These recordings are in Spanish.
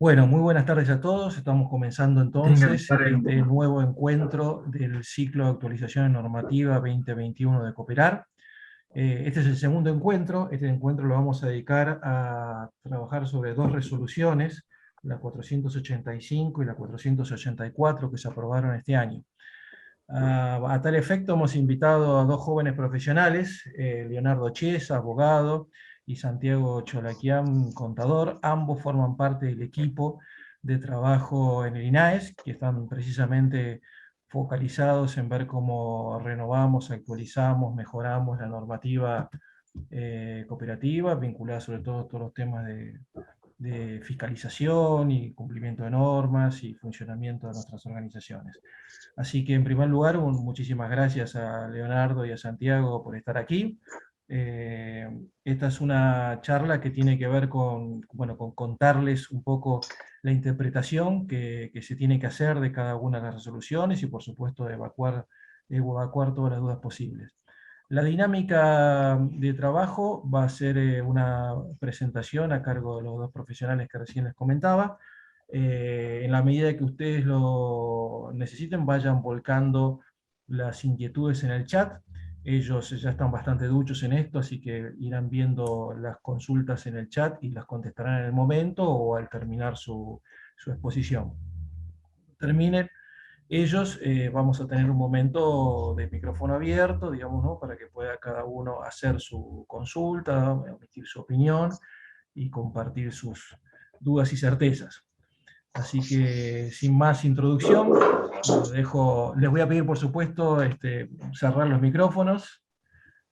Bueno, muy buenas tardes a todos. Estamos comenzando Tengan, entonces paren un este poco. nuevo encuentro del ciclo de actualización normativa 2021 de Cooperar. Este es el segundo encuentro. Este encuentro lo vamos a dedicar a trabajar sobre dos resoluciones, la 485 y la 484, que se aprobaron este año. A tal efecto, hemos invitado a dos jóvenes profesionales, Leonardo Chiesa, abogado, y Santiago Cholaquian, contador. Ambos forman parte del equipo de trabajo en el INAES, que están precisamente focalizados en ver cómo renovamos, actualizamos, mejoramos la normativa cooperativa, vinculada sobre todo a todos los temas de fiscalización y cumplimiento de normas y funcionamiento de nuestras organizaciones. Así que en primer lugar, muchísimas gracias a Leonardo y a Santiago por estar aquí. Esta es una charla que tiene que ver bueno, con contarles un poco la interpretación que se tiene que hacer de cada una de las resoluciones y por supuesto de evacuar todas las dudas posibles. La dinámica de trabajo va a ser una presentación a cargo de los dos profesionales que recién les comentaba. En la medida que ustedes lo necesiten, vayan volcando las inquietudes en el chat. Ellos ya están bastante duchos en esto, así que irán viendo las consultas en el chat y las contestarán en el momento o al terminar su exposición. Terminen ellos, vamos a tener un momento de micrófono abierto, digamos, ¿no? Para que pueda cada uno hacer su consulta, emitir su opinión y compartir sus dudas y certezas. Así que sin más introducción, les voy a pedir por supuesto cerrar los micrófonos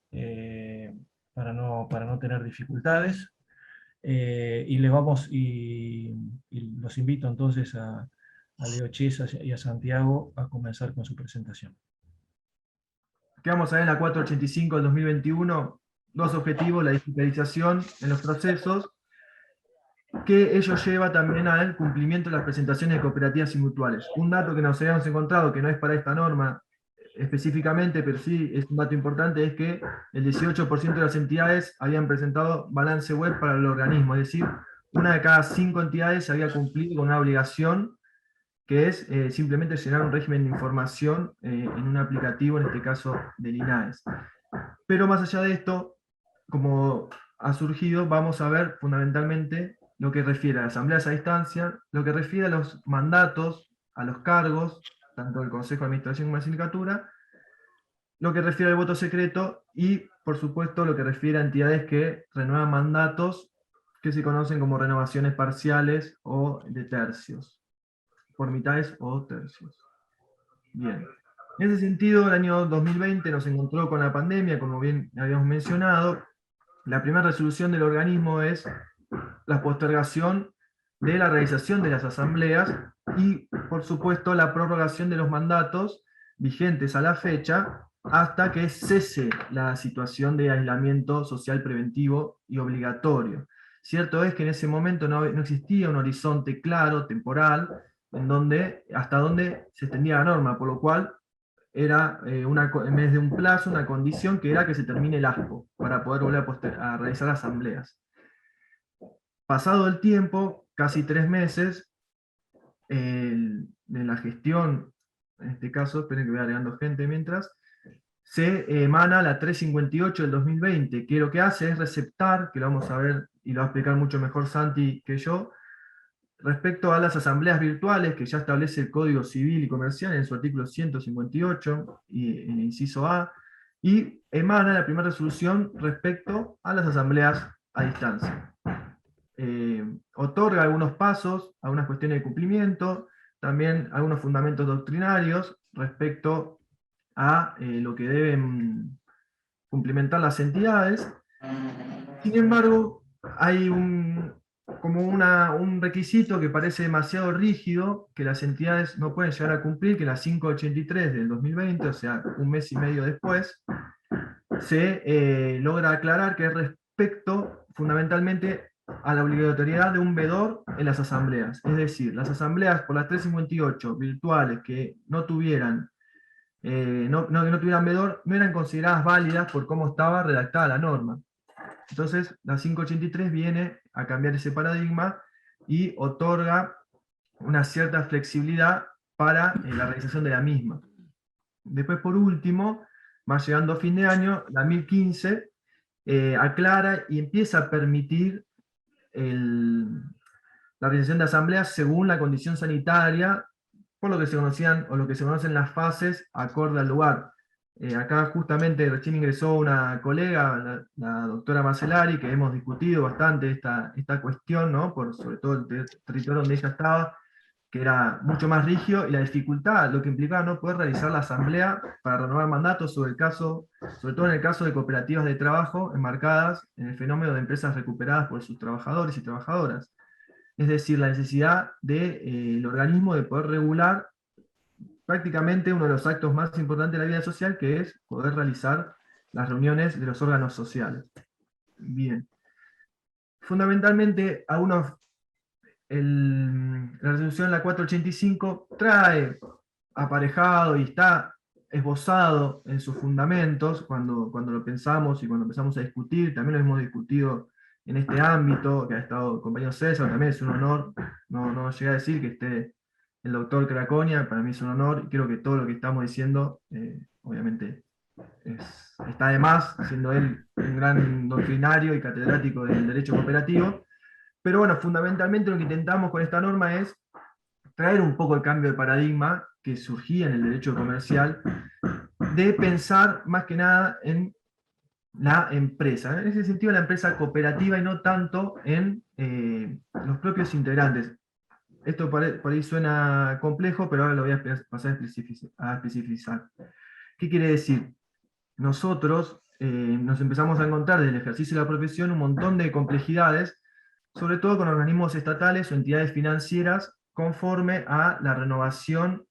eh, para no tener dificultades. Y los invito entonces a Leo Chiesa y a Santiago a comenzar con su presentación. Quedamos ahí en la 485 del 2021. Dos objetivos: la digitalización en los procesos, que ello lleva también al cumplimiento de las presentaciones de cooperativas y mutuales. Un dato que nos habíamos encontrado, que no es para esta norma específicamente, pero sí es un dato importante, es que el 18% de las entidades habían presentado balance web para el organismo, es decir, una de cada 5 entidades había cumplido con una obligación que es simplemente llenar un régimen de información en un aplicativo, en este caso del INAES. Pero más allá de esto, como ha surgido, vamos a ver fundamentalmente lo que refiere a asambleas a distancia, lo que refiere a los mandatos, a los cargos, tanto del Consejo de Administración como de la Sindicatura, lo que refiere al voto secreto y, por supuesto, lo que refiere a entidades que renuevan mandatos que se conocen como renovaciones parciales o de tercios, por mitades o tercios. Bien. En ese sentido, el año 2020 nos encontró con la pandemia, como bien habíamos mencionado. La primera resolución del organismo es la postergación de la realización de las asambleas y, por supuesto, la prorrogación de los mandatos vigentes a la fecha hasta que cese la situación de aislamiento social preventivo y obligatorio. Cierto es que en ese momento no existía un horizonte claro, temporal, en donde, hasta donde se extendía la norma, por lo cual era en vez de un plazo, una condición que era que se termine el ASPO para poder volver a realizar asambleas. Pasado el tiempo, casi 3 meses, de la gestión, en este caso, esperen que voy agregando gente mientras, se emana la 358 del 2020, que lo que hace es receptar, que lo vamos a ver y lo va a explicar mucho mejor Santi que yo, respecto a las asambleas virtuales que ya establece el Código Civil y Comercial en su artículo 158 y en el inciso A, y emana la primera resolución respecto a las asambleas a distancia. Otorga algunos pasos, algunas cuestiones de cumplimiento, también algunos fundamentos doctrinarios respecto a lo que deben cumplimentar las entidades. Sin embargo, hay un requisito que parece demasiado rígido, que las entidades no pueden llegar a cumplir, que la 583 del 2020, o sea, un mes y medio después, se logra aclarar que es respecto fundamentalmente a la obligatoriedad de un veedor en las asambleas. Es decir, las asambleas por las 358 virtuales que no tuvieran que no tuvieran veedor no eran consideradas válidas por cómo estaba redactada la norma. Entonces, la 583 viene a cambiar ese paradigma y otorga una cierta flexibilidad para la realización de la misma. Después, por último, más llegando a fin de año, la 1015 aclara y empieza a permitir la realización de asambleas según la condición sanitaria, por lo que se conocían, o lo que se conocen las fases acorde al lugar. Acá justamente recién ingresó una colega, la doctora Marcelari, que hemos discutido bastante esta cuestión, ¿no? Sobre todo el territorio donde ella estaba, que era mucho más rígido, y la dificultad, lo que implicaba no poder realizar la asamblea para renovar mandatos, sobre todo en el caso de cooperativas de trabajo enmarcadas en el fenómeno de empresas recuperadas por sus trabajadores y trabajadoras. Es decir, la necesidad del organismo de poder regular prácticamente uno de los actos más importantes de la vida social, que es poder realizar las reuniones de los órganos sociales. Bien. Fundamentalmente, la resolución la 485 trae aparejado y está esbozado en sus fundamentos cuando lo pensamos y cuando empezamos a discutir. También lo hemos discutido en este ámbito, que ha estado el compañero César, también es un honor, no llegué a decir que esté el doctor Craconia, para mí es un honor, y creo que todo lo que estamos diciendo, obviamente, está de más, siendo él un gran doctrinario y catedrático del derecho cooperativo. Pero bueno, fundamentalmente lo que intentamos con esta norma es traer un poco el cambio de paradigma que surgía en el derecho comercial, de pensar más que nada en la empresa, en ese sentido la empresa cooperativa y no tanto en los propios integrantes. Esto por ahí suena complejo, pero ahora lo voy a pasar a especificar. ¿Qué quiere decir? Nosotros nos empezamos a encontrar desde el ejercicio de la profesión un montón de complejidades, sobre todo con organismos estatales o entidades financieras, conforme a la renovación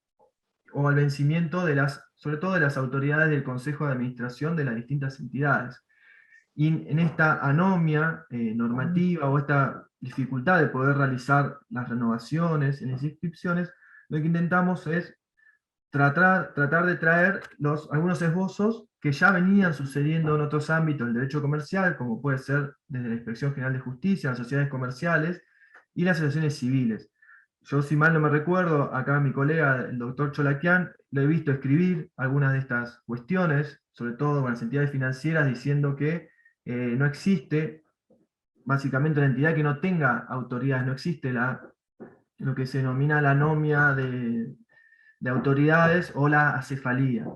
o al vencimiento sobre todo de las autoridades del Consejo de Administración de las distintas entidades. Y en esta anomia normativa o esta dificultad de poder realizar las renovaciones en las inscripciones, lo que intentamos es tratar de traer algunos esbozos que ya venían sucediendo en otros ámbitos del derecho comercial, como puede ser desde la Inspección General de Justicia, las sociedades comerciales y las asociaciones civiles. Yo, si mal no me recuerdo, acá mi colega, el doctor Cholaquian, lo he visto escribir algunas de estas cuestiones, sobre todo con las entidades financieras, diciendo que no existe, básicamente, una entidad que no tenga autoridades, no existe lo que se denomina la anomia de autoridades o la acefalía.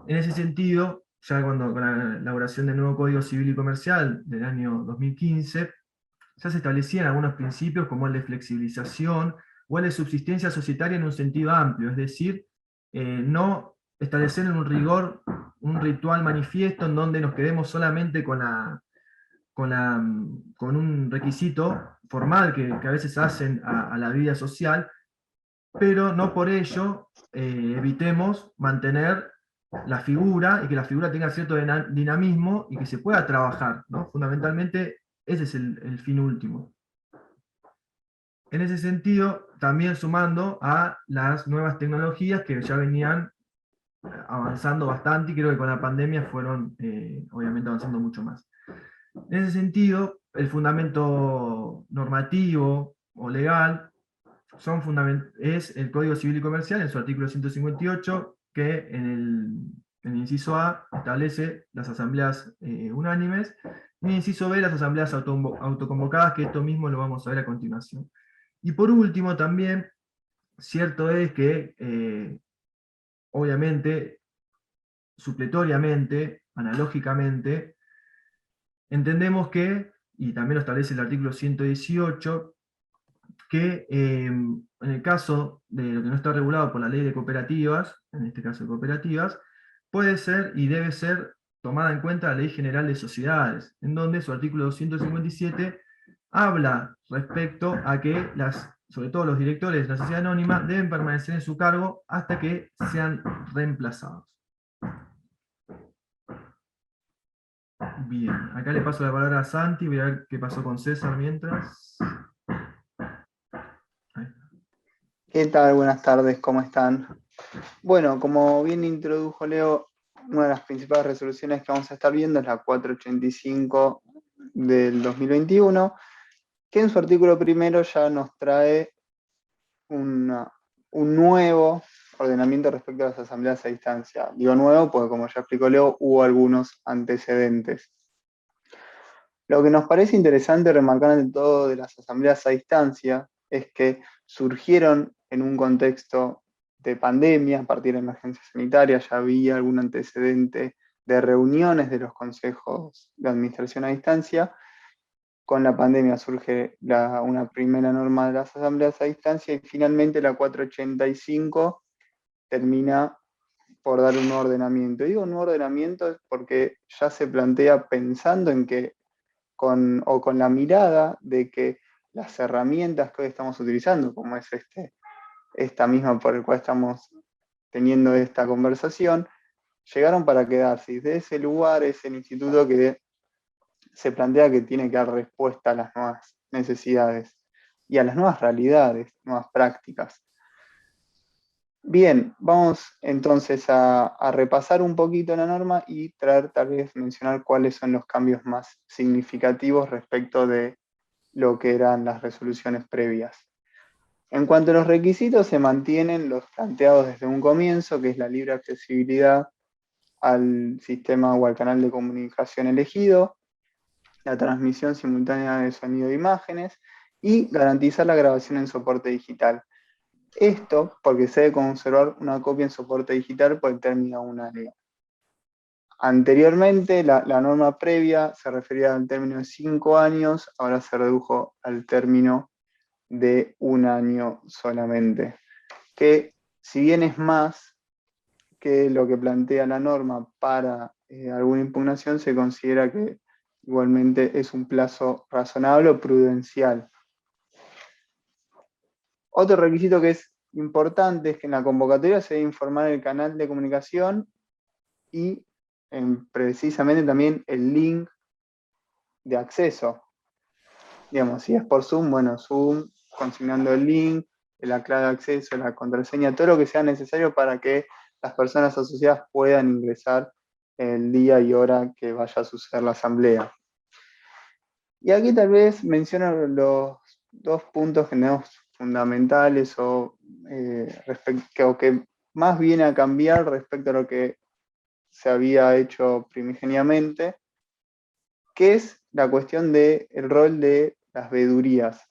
En ese sentido, ya con la elaboración del nuevo Código Civil y Comercial del año 2015, ya se establecían algunos principios como el de flexibilización o el de subsistencia societaria en un sentido amplio, es decir, no establecer en un rigor un ritual manifiesto en donde nos quedemos solamente con un requisito formal que a veces hacen a la vida social, pero no por ello evitemos mantener la figura y que la figura tenga cierto dinamismo y que se pueda trabajar, ¿no? Fundamentalmente ese es el fin último. En ese sentido, también sumando a las nuevas tecnologías que ya venían avanzando bastante, y creo que con la pandemia fueron obviamente avanzando mucho más. En ese sentido, el fundamento normativo o legal es el Código Civil y Comercial en su artículo 158, que en el inciso A establece las asambleas unánimes, y en el inciso B las asambleas autoconvocadas, que esto mismo lo vamos a ver a continuación. Y por último también, cierto es que obviamente, supletoriamente, analógicamente, entendemos que, y también lo establece el artículo 118, que en el caso de lo que no está regulado por la ley de cooperativas, en este caso de cooperativas, puede ser y debe ser tomada en cuenta la Ley General de Sociedades, en donde su artículo 257 habla respecto a que sobre todo los directores de la sociedad anónima deben permanecer en su cargo hasta que sean reemplazados. Bien, acá le paso la palabra a Santi, voy a ver qué pasó con César mientras. ¿Qué tal? Buenas tardes, ¿cómo están? Bueno, como bien introdujo Leo, una de las principales resoluciones que vamos a estar viendo es la 485 del 2021, que en su artículo primero ya nos trae un nuevo ordenamiento respecto a las asambleas a distancia. Digo nuevo porque, como ya explicó Leo, hubo algunos antecedentes. Lo que nos parece interesante remarcar en todo de las asambleas a distancia es que surgieron en un contexto de pandemia, a partir de emergencia sanitaria, ya había algún antecedente de reuniones de los consejos de administración a distancia. Con la pandemia surge una primera norma de las asambleas a distancia y finalmente la 485 termina por dar un nuevo ordenamiento. Digo un nuevo ordenamiento porque ya se plantea pensando en que con la mirada de que las herramientas que hoy estamos utilizando, como es esta misma por el cual estamos teniendo esta conversación, llegaron para quedarse. Y de ese lugar es el instituto que se plantea que tiene que dar respuesta a las nuevas necesidades y a las nuevas realidades, nuevas prácticas. Bien, vamos entonces a repasar un poquito la norma y tal vez mencionar cuáles son los cambios más significativos respecto de lo que eran las resoluciones previas. En cuanto a los requisitos, se mantienen los planteados desde un comienzo, que es la libre accesibilidad al sistema o al canal de comunicación elegido, la transmisión simultánea de sonido e imágenes y garantizar la grabación en soporte digital. Esto porque se debe conservar una copia en soporte digital por el término de un año. Anteriormente, la norma previa se refería al término de 5 años, ahora se redujo al término de 1 año solamente. Que si bien es más que lo que plantea la norma para alguna impugnación, se considera que igualmente es un plazo razonable o prudencial. Otro requisito que es importante es que en la convocatoria se debe informar el canal de comunicación y precisamente también el link de acceso. Digamos, si es por Zoom, bueno, Zoom, consignando el link, la clave de acceso, la contraseña, todo lo que sea necesario para que las personas asociadas puedan ingresar el día y hora que vaya a suceder la asamblea. Y aquí tal vez menciono los 2 puntos que tenemos fundamentales o que más viene a cambiar respecto a lo que se había hecho primigeniamente, que es la cuestión del rol de las veedurías.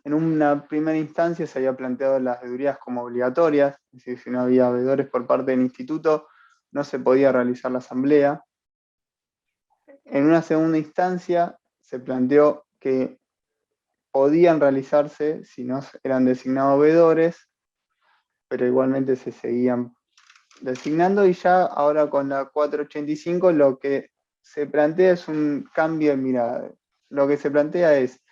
En una primera instancia se había planteado las veedurías como obligatorias, es decir, si no había veedores por parte del instituto, no se podía realizar la asamblea. En una segunda instancia se planteó que podían realizarse si no eran designados veedores, pero igualmente se seguían designando, y ya ahora con la 485 lo que se plantea es un cambio de mirada. Lo que se plantea es,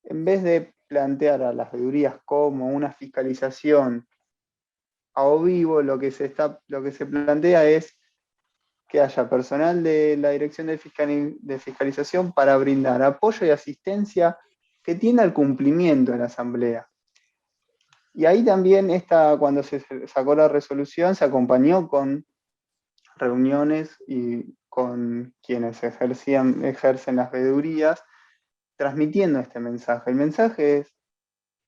en vez de plantear a las veedurías como una fiscalización a o vivo, lo que se plantea es que haya personal de la Dirección de Fiscalización para brindar apoyo y asistencia que tienda al cumplimiento de la asamblea. Y ahí también cuando se sacó la resolución, se acompañó con reuniones y con quienes ejercen las veedurías, transmitiendo este mensaje. El mensaje es,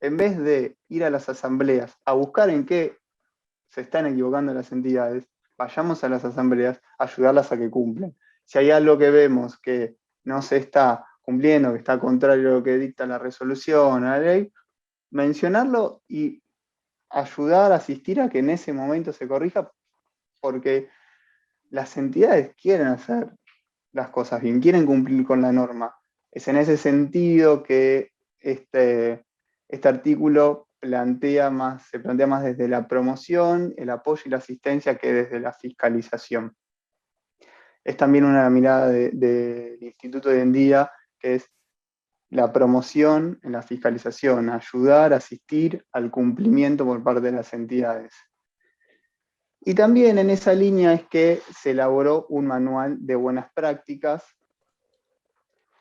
en vez de ir a las asambleas a buscar en qué se están equivocando las entidades, vayamos a las asambleas a ayudarlas a que cumplan. Si hay algo que vemos que no se está cumpliendo, que está contrario a lo que dicta la resolución, a la ley, mencionarlo y ayudar, asistir a que en ese momento se corrija, porque las entidades quieren hacer las cosas bien, quieren cumplir con la norma. Es en ese sentido que este artículo se plantea más desde la promoción, el apoyo y la asistencia que desde la fiscalización. Es también una mirada del instituto hoy en día, que es la promoción en la fiscalización, ayudar, asistir al cumplimiento por parte de las entidades. Y también en esa línea es que se elaboró un manual de buenas prácticas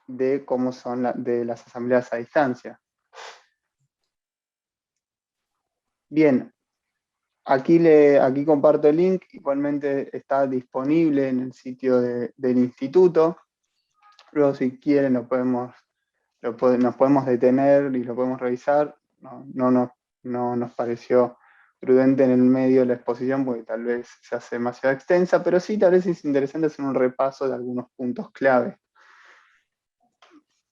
de cómo son de las asambleas a distancia. Bien, aquí comparto el link, igualmente está disponible en el sitio del instituto. Luego, si quieren, lo nos podemos detener y lo podemos revisar. No nos pareció prudente en el medio de la exposición porque tal vez se hace demasiado extensa, pero sí tal vez es interesante hacer un repaso de algunos puntos clave.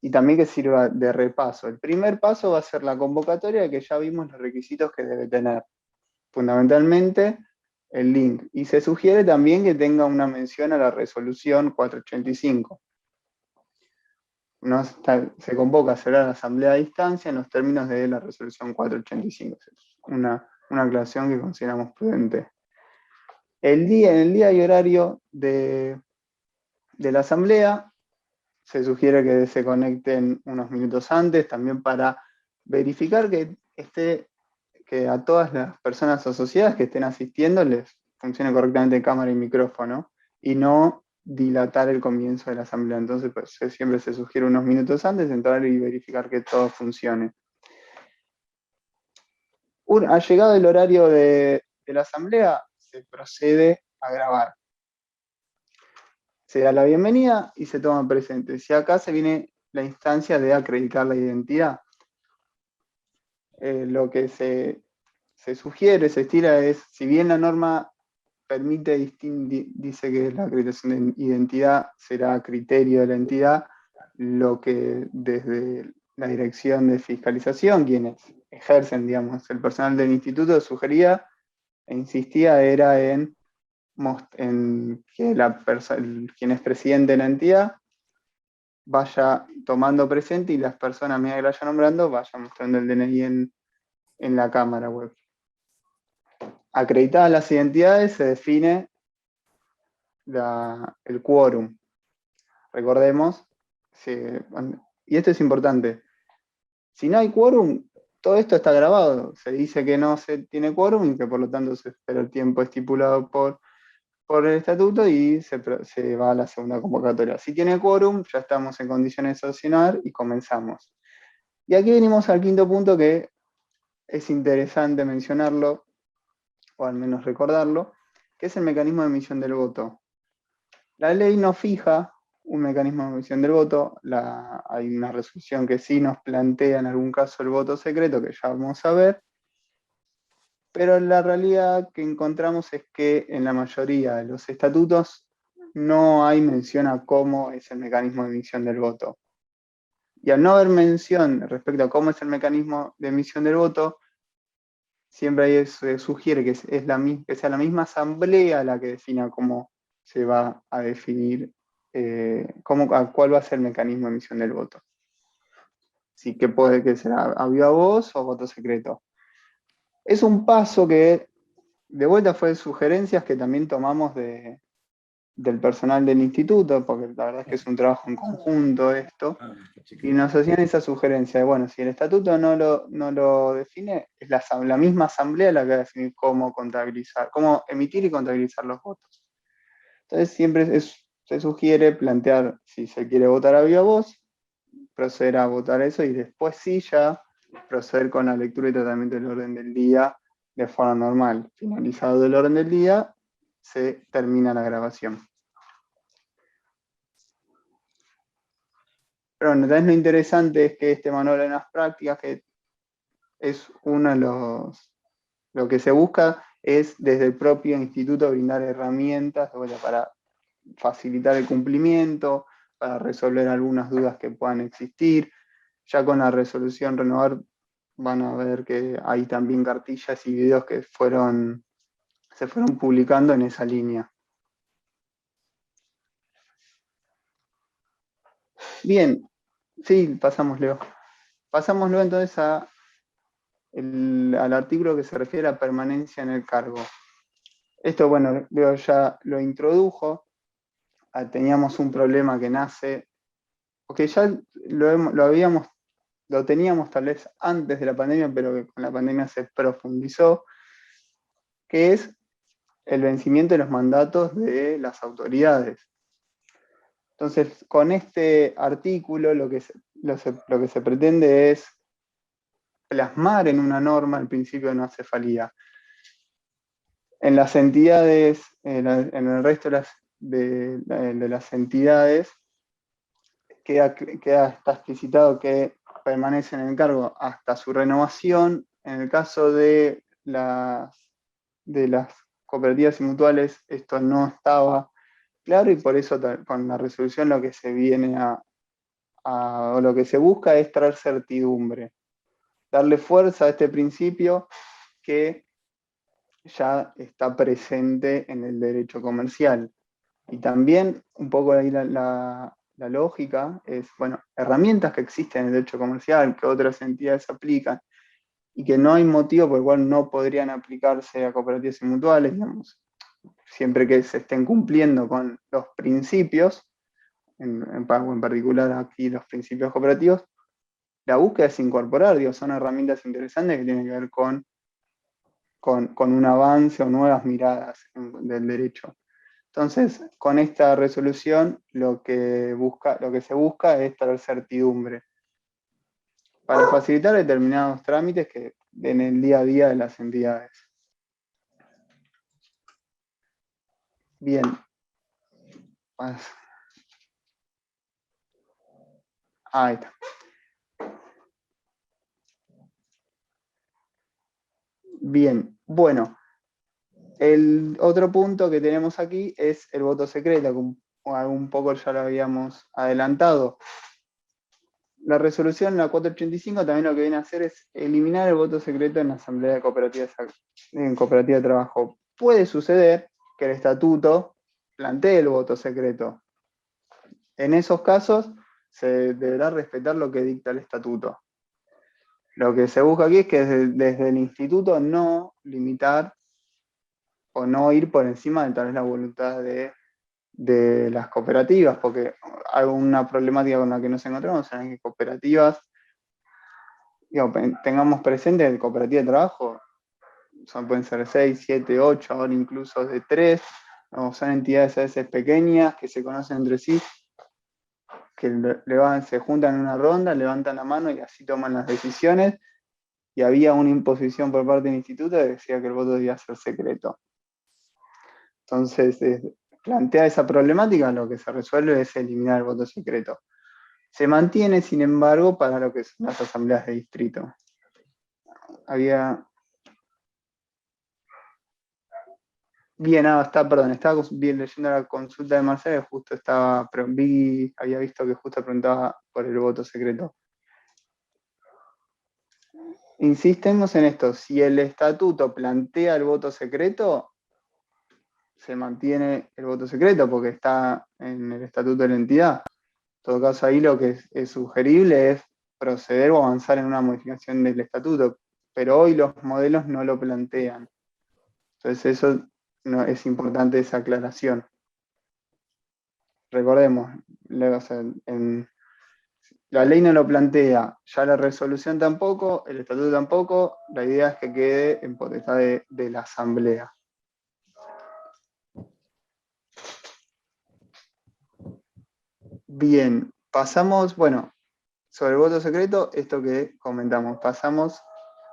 Y también que sirva de repaso. El primer paso va a ser la convocatoria, que ya vimos los requisitos que debe tener. Fundamentalmente, el link. Y se sugiere también que tenga una mención a la resolución 485. Se convoca a celebrar la asamblea a distancia en los términos de la resolución 485. Una aclaración que consideramos prudente. En el día y horario de la asamblea, se sugiere que se conecten unos minutos antes, también para verificar que a todas las personas asociadas que estén asistiendo les funcione correctamente cámara y micrófono, y no dilatar el comienzo de la asamblea. Entonces, pues, siempre se sugiere unos minutos antes entrar y verificar que todo funcione. Ha llegado el horario de la asamblea, se procede a grabar. Se da la bienvenida y se toma presente. Si acá se viene la instancia de acreditar la identidad, lo que se sugiere, se estira es, si bien la norma permite, dice que la acreditación de identidad será criterio de la entidad, lo que desde la dirección de fiscalización, quienes ejercen, digamos, el personal del instituto sugería e insistía era en que quien es presidente de la entidad vaya tomando presente y las personas a medida que la vayan nombrando vayan mostrando el DNI en la cámara web. Acreditadas las identidades se define el quórum. Recordemos, y esto es importante, si no hay quórum, todo esto está grabado. Se dice que no se tiene quórum y que por lo tanto se espera el tiempo estipulado por el estatuto y se va a la segunda convocatoria. Si tiene quórum, ya estamos en condiciones de sancionar y comenzamos. Y aquí venimos al quinto punto que es interesante mencionarlo, o al menos recordarlo, que es el mecanismo de emisión del voto. La ley no fija un mecanismo de emisión del voto, hay una resolución que sí nos plantea en algún caso el voto secreto, que ya vamos a ver, pero la realidad que encontramos es que en la mayoría de los estatutos no hay mención a cómo es el mecanismo de emisión del voto. Y al no haber mención respecto a cómo es el mecanismo de emisión del voto, siempre ahí se sugiere que sea la misma asamblea la que defina cómo se va a definir, cuál va a ser el mecanismo de emisión del voto. Sí, que puede que sea a viva voz o voto secreto. Es un paso que, de vuelta, fue sugerencias que también tomamos del personal del instituto, porque la verdad es que es un trabajo en conjunto esto, y nos hacían esa sugerencia de, bueno, si el estatuto no lo define, es la misma asamblea la que va a definir cómo emitir y contabilizar los votos. Entonces siempre se sugiere plantear, si se quiere votar a viva voz, proceder a votar eso y después sí ya proceder con la lectura y tratamiento del orden del día de forma normal. Finalizado el orden del día, se termina la grabación. Pero bueno, entonces lo interesante es que este manual de las prácticas, que es lo que se busca es desde el propio instituto brindar herramientas para facilitar el cumplimiento, para resolver algunas dudas que puedan existir. Ya con la resolución renovar van a ver que hay también cartillas y videos que se fueron publicando en esa línea. Bien, sí, pasamos, Leo. Pasamos luego entonces al artículo que se refiere a permanencia en el cargo. Esto, bueno, Leo ya lo introdujo. Teníamos un problema que nace, porque ya lo teníamos tal vez antes de la pandemia, pero que con la pandemia se profundizó, que es el vencimiento de los mandatos de las autoridades. Entonces, con este artículo lo que se pretende es plasmar en una norma el principio de no acefalía. En las entidades, en el resto de las entidades, está explicitado que permanece en el cargo hasta su renovación. En el caso de las cooperativas y mutuales, esto no estaba claro, y por eso con la resolución lo que se viene o lo que se busca es traer certidumbre, darle fuerza a este principio que ya está presente en el derecho comercial. Y también un poco ahí la lógica es, bueno, herramientas que existen en el derecho comercial, que otras entidades aplican, y que no hay motivo por el cual no podrían aplicarse a cooperativas y mutuales, digamos, siempre que se estén cumpliendo con los principios, en particular aquí los principios cooperativos. La búsqueda es incorporar, digo, son herramientas interesantes que tienen que ver con un avance o nuevas miradas del derecho. Entonces, con esta resolución lo que se busca es traer certidumbre para facilitar determinados trámites que en el día a día de las entidades. Bien. Ahí está. Bien, bueno, el otro punto que tenemos aquí es el voto secreto, como un poco ya lo habíamos adelantado. La resolución, la 485, también lo que viene a hacer es eliminar el voto secreto en la asamblea de cooperativas, en cooperativa de trabajo. Puede suceder que el estatuto plantee el voto secreto. En esos casos se deberá respetar lo que dicta el estatuto. Lo que se busca aquí es que desde el instituto no limitar o no ir por encima de tal vez la voluntad de las cooperativas, porque hay una problemática con la que nos encontramos en que cooperativas, tengamos presente que cooperativa de trabajo pueden ser 6, 7, 8, ahora incluso de 3, son entidades a veces pequeñas que se conocen entre sí, que se juntan en una ronda, levantan la mano y así toman las decisiones, y había una imposición por parte del instituto que decía que el voto debía ser secreto. Entonces, plantea esa problemática, lo que se resuelve es eliminar el voto secreto. Se mantiene, sin embargo, para lo que son las asambleas de distrito. Estaba bien leyendo la consulta de Marcelo, justo había visto que justo preguntaba por el voto secreto. Insistemos en esto, si el estatuto plantea el voto secreto, se mantiene el voto secreto porque está en el estatuto de la entidad. En todo caso, ahí lo que es sugerible es proceder o avanzar en una modificación del estatuto, pero hoy los modelos no lo plantean. Entonces eso es importante, esa aclaración. Recordemos, la ley no lo plantea, ya la resolución tampoco, el estatuto tampoco, la idea es que quede en potestad de la asamblea. Bien, pasamos, sobre el voto secreto, esto que comentamos, pasamos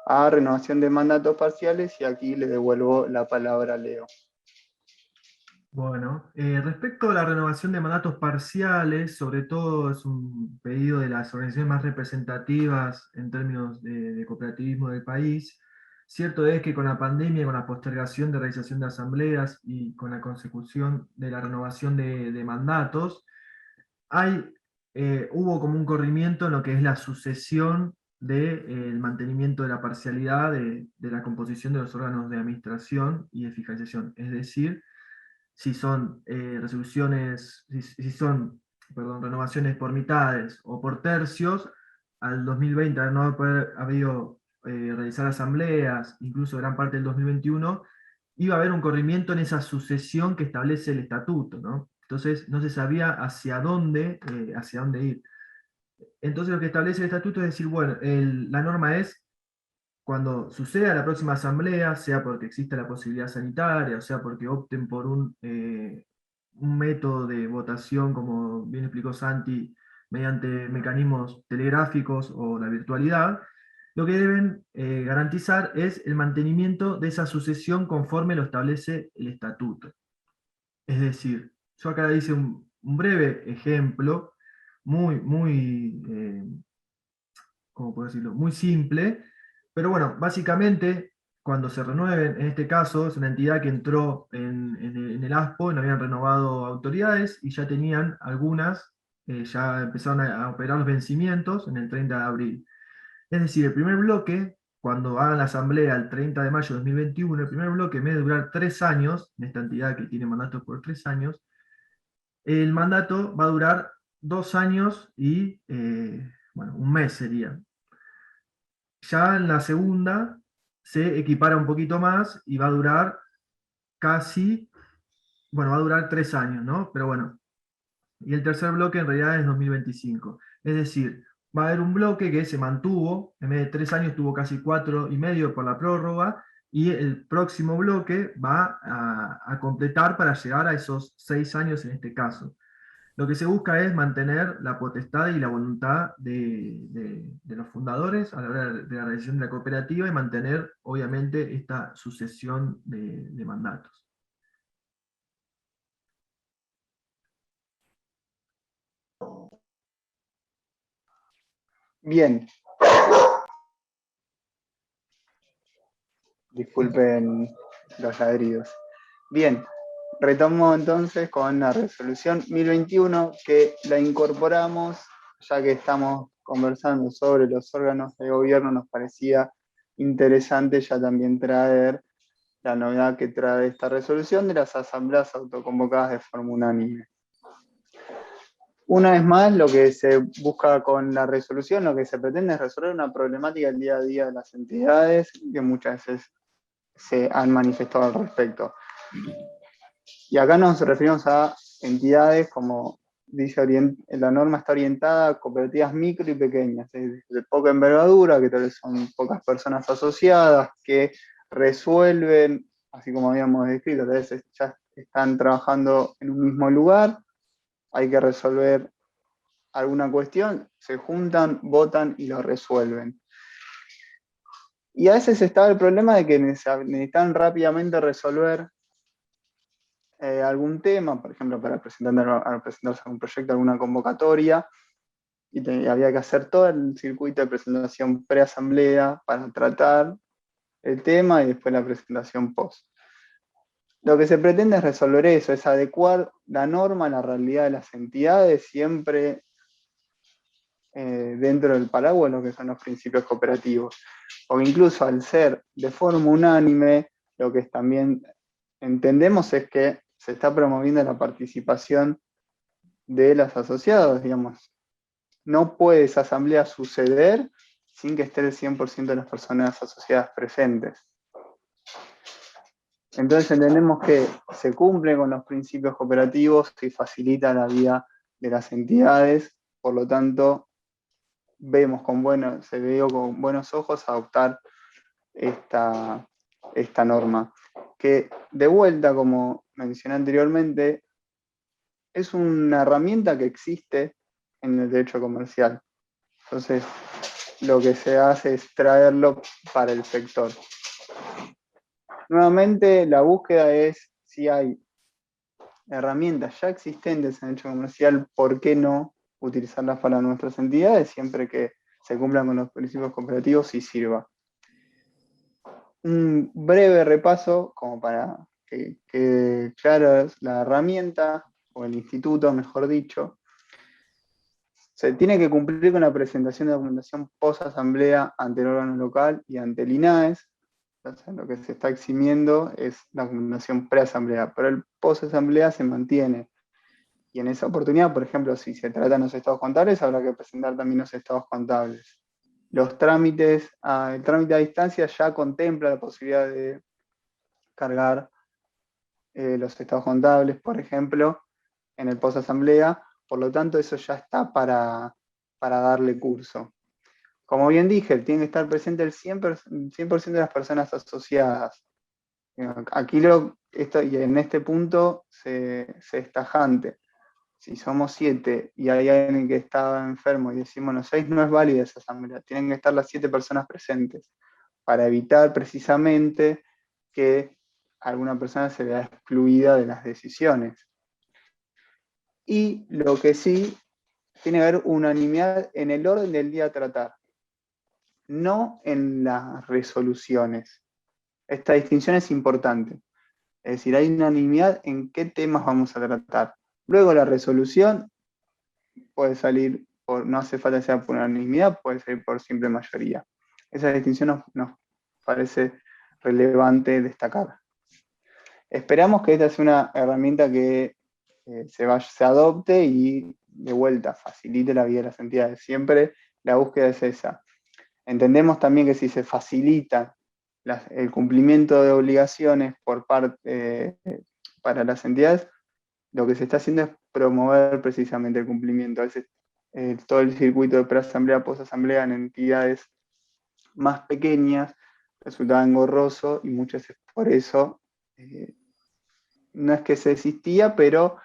a renovación de mandatos parciales y aquí le devuelvo la palabra a Leo. Bueno, respecto a la renovación de mandatos parciales, sobre todo es un pedido de las organizaciones más representativas en términos de cooperativismo del país. Cierto es que con la pandemia, con la postergación de realización de asambleas y con la consecución de la renovación de mandatos, hubo como un corrimiento en lo que es la sucesión del mantenimiento de la parcialidad de la composición de los órganos de administración y de fiscalización. Es decir, si son renovaciones por mitades o por tercios, al 2020, al no haber habido realizar asambleas, incluso gran parte del 2021, iba a haber un corrimiento en esa sucesión que establece el estatuto, ¿no? Entonces no se sabía hacia dónde ir. Entonces lo que establece el estatuto es decir, bueno, la norma es cuando suceda la próxima asamblea, sea porque exista la posibilidad sanitaria, o sea porque opten por un método de votación, como bien explicó Santi, mediante mecanismos telegráficos o la virtualidad, lo que deben garantizar es el mantenimiento de esa sucesión conforme lo establece el estatuto. Es decir, yo acá hice un breve ejemplo ¿cómo puedo decirlo? Muy simple, pero bueno, básicamente cuando se renueven, en este caso es una entidad que entró en el ASPO, no habían renovado autoridades y ya tenían algunas, ya empezaron a operar los vencimientos en el 30 de abril. Es decir, el primer bloque, cuando hagan la asamblea el 30 de mayo de 2021, el primer bloque, en vez de durar 3 años, en esta entidad que tiene mandatos por 3 años, el mandato va a durar 2 años y, bueno, un mes sería. Ya en la segunda se equipara un poquito más y va a durar casi, bueno, va a durar 3 años, ¿no? Pero bueno, y el tercer bloque en realidad es 2025. Es decir, va a haber un bloque que se mantuvo, en vez de 3 años tuvo casi 4 y medio por la prórroga, y el próximo bloque va a completar para llegar a esos 6 años en este caso. Lo que se busca es mantener la potestad y la voluntad de los fundadores a la hora de la realización de la cooperativa y mantener, obviamente, esta sucesión de mandatos. Bien, disculpen los ladridos. Bien, retomo entonces con la resolución 1021 que la incorporamos, ya que estamos conversando sobre los órganos de gobierno, nos parecía interesante ya también traer la novedad que trae esta resolución de las asambleas autoconvocadas de forma unánime. Una vez más, lo que se busca con la resolución, lo que se pretende es resolver una problemática del día a día de las entidades que muchas veces se han manifestado al respecto. Y acá nos referimos a entidades como dice la norma está orientada a cooperativas micro y pequeñas, de poca envergadura, que tal vez son pocas personas asociadas, que resuelven, así como habíamos descrito, tal vez ya están trabajando en un mismo lugar, hay que resolver alguna cuestión, se juntan, votan y lo resuelven. Y a veces estaba el problema de que necesitan rápidamente resolver algún tema, por ejemplo, para presentarse algún proyecto, alguna convocatoria, y había que hacer todo el circuito de presentación pre-asamblea para tratar el tema y después la presentación post. Lo que se pretende es resolver eso, es adecuar la norma a la realidad de las entidades, siempre dentro del paraguas lo que son los principios cooperativos. O incluso al ser de forma unánime, lo que también entendemos es que se está promoviendo la participación de los asociados, digamos. No puede esa asamblea suceder sin que esté el 100% de las personas asociadas presentes. Entonces entendemos que se cumple con los principios cooperativos y facilita la vida de las entidades, por lo tanto, se ve con buenos ojos adoptar esta norma, que de vuelta, como mencioné anteriormente, es una herramienta que existe en el derecho comercial. Entonces, lo que se hace es traerlo para el sector. Nuevamente, la búsqueda es si hay herramientas ya existentes en el derecho comercial, ¿por qué no utilizarlas para nuestras entidades siempre que se cumplan con los principios cooperativos y sirva? Un breve repaso, como para que quede clara la herramienta, o el instituto, mejor dicho. Se tiene que cumplir con la presentación de documentación post-asamblea ante el órgano local y ante el INAES. O sea, lo que se está eximiendo es la documentación pre-asamblea, pero el post-asamblea se mantiene. Y en esa oportunidad, por ejemplo, si se tratan los estados contables, habrá que presentar también los estados contables. Los trámites, el trámite a distancia ya contempla la posibilidad de cargar los estados contables, por ejemplo, en el post-asamblea, por lo tanto eso ya está para darle curso. Como bien dije, tiene que estar presente el 100% de las personas asociadas. Aquí y en este punto es tajante. Si somos 7 y hay alguien que está enfermo y decimos los 6, no es válida esa asamblea. Tienen que estar las 7 personas presentes para evitar precisamente que alguna persona se vea excluida de las decisiones. Y lo que sí tiene que haber unanimidad en el orden del día a tratar, no en las resoluciones. Esta distinción es importante. Es decir, hay unanimidad en qué temas vamos a tratar. Luego la resolución puede salir no hace falta que sea por unanimidad, puede salir por simple mayoría. Esa distinción nos parece relevante destacar. Esperamos que esta sea una herramienta que se adopte y de vuelta facilite la vida de las entidades. Siempre la búsqueda es esa. Entendemos también que si se facilita el cumplimiento de obligaciones por parte para las entidades, lo que se está haciendo es promover precisamente el cumplimiento. A veces todo el circuito de preasamblea, posasamblea en entidades más pequeñas resultaba engorroso y muchas veces por eso no es que se desistía, pero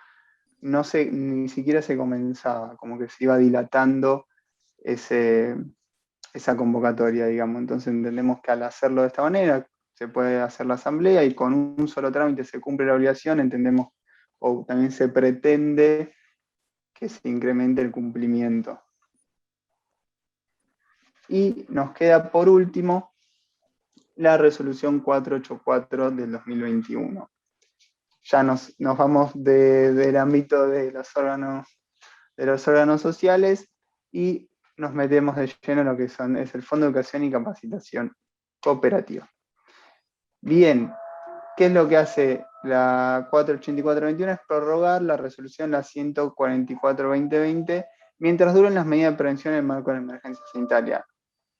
ni siquiera se comenzaba, como que se iba dilatando esa convocatoria, digamos. Entonces entendemos que al hacerlo de esta manera se puede hacer la asamblea y con un solo trámite se cumple la obligación, entendemos, o también se pretende que se incremente el cumplimiento. Y nos queda por último la resolución 484 del 2021. Ya nos vamos del ámbito de los órganos sociales y nos metemos de lleno en lo que es el Fondo de Educación y Capacitación Cooperativa. Bien, ¿qué es lo que hace la 484-21? Es prorrogar la resolución la 144-2020 mientras duren las medidas de prevención en el marco de la emergencia sanitaria.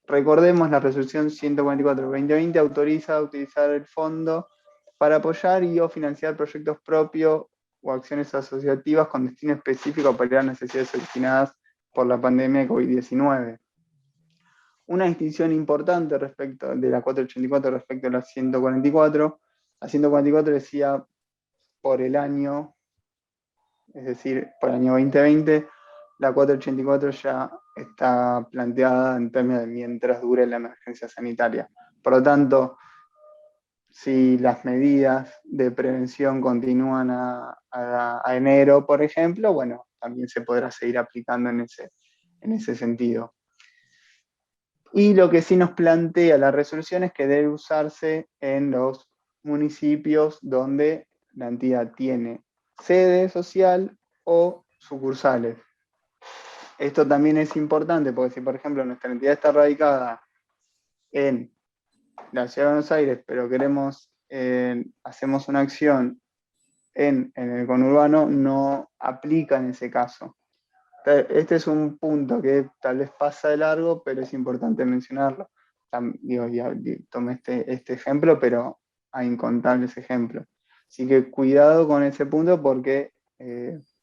Recordemos, la resolución 144-2020 autoriza a utilizar el fondo para apoyar y o financiar proyectos propios o acciones asociativas con destino específico para las necesidades originadas por la pandemia de COVID-19. Una distinción importante respecto de la 484 respecto a la 144. La 144 decía por el año, es decir, por el año 2020, la 484 ya está planteada en términos de mientras dure la emergencia sanitaria. Por lo tanto, si las medidas de prevención continúan a enero, por ejemplo, bueno, también se podrá seguir aplicando en ese sentido. Y lo que sí nos plantea la resolución es que debe usarse en los municipios donde la entidad tiene sede social o sucursales. Esto también es importante porque si, por ejemplo, nuestra entidad está radicada en la Ciudad de Buenos Aires, pero hacemos una acción en el conurbano, no aplica en ese caso. Este es un punto que tal vez pasa de largo, pero es importante mencionarlo. Tomé este ejemplo, pero hay incontables ejemplos. Así que cuidado con ese punto porque es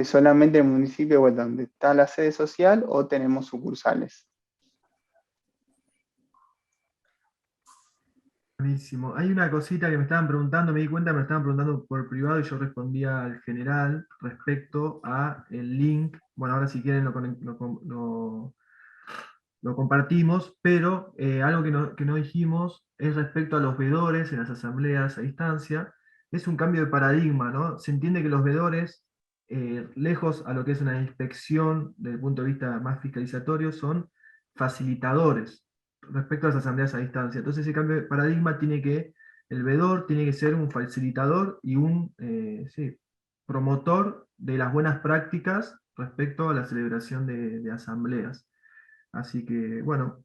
solamente el municipio donde está la sede social o tenemos sucursales. Buenísimo. Hay una cosita que me estaban preguntando, me di cuenta, me estaban preguntando por privado y yo respondía al general respecto a el link. Bueno, ahora si quieren lo compartimos, pero algo que no dijimos es respecto a los veedores en las asambleas a distancia. Es un cambio de paradigma, ¿no? Se entiende que los veedores, lejos a lo que es una inspección desde el punto de vista más fiscalizatorio, son facilitadores respecto a las asambleas a distancia. Entonces ese cambio de paradigma el veedor tiene que ser un facilitador y un promotor de las buenas prácticas respecto a la celebración de asambleas. Así que, bueno,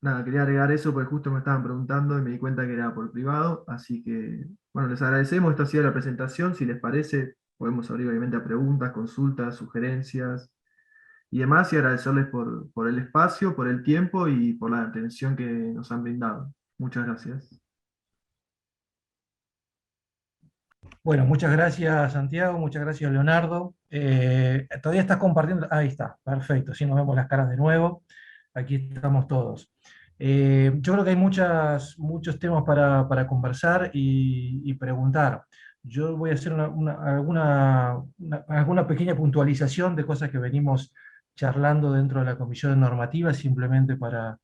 nada, quería agregar eso porque justo me estaban preguntando y me di cuenta que era por privado. Así que, bueno, les agradecemos. Esta ha sido la presentación. Si les parece, podemos abrir obviamente a preguntas, consultas, sugerencias y demás. Y agradecerles por el espacio, por el tiempo y por la atención que nos han brindado. Muchas gracias. Bueno, muchas gracias Santiago, muchas gracias Leonardo. Todavía estás compartiendo, ahí está, perfecto, sí, nos vemos las caras de nuevo, aquí estamos todos. Yo creo que hay muchos temas para conversar y preguntar. Yo voy a hacer alguna pequeña puntualización de cosas que venimos charlando dentro de la comisión de normativa, simplemente para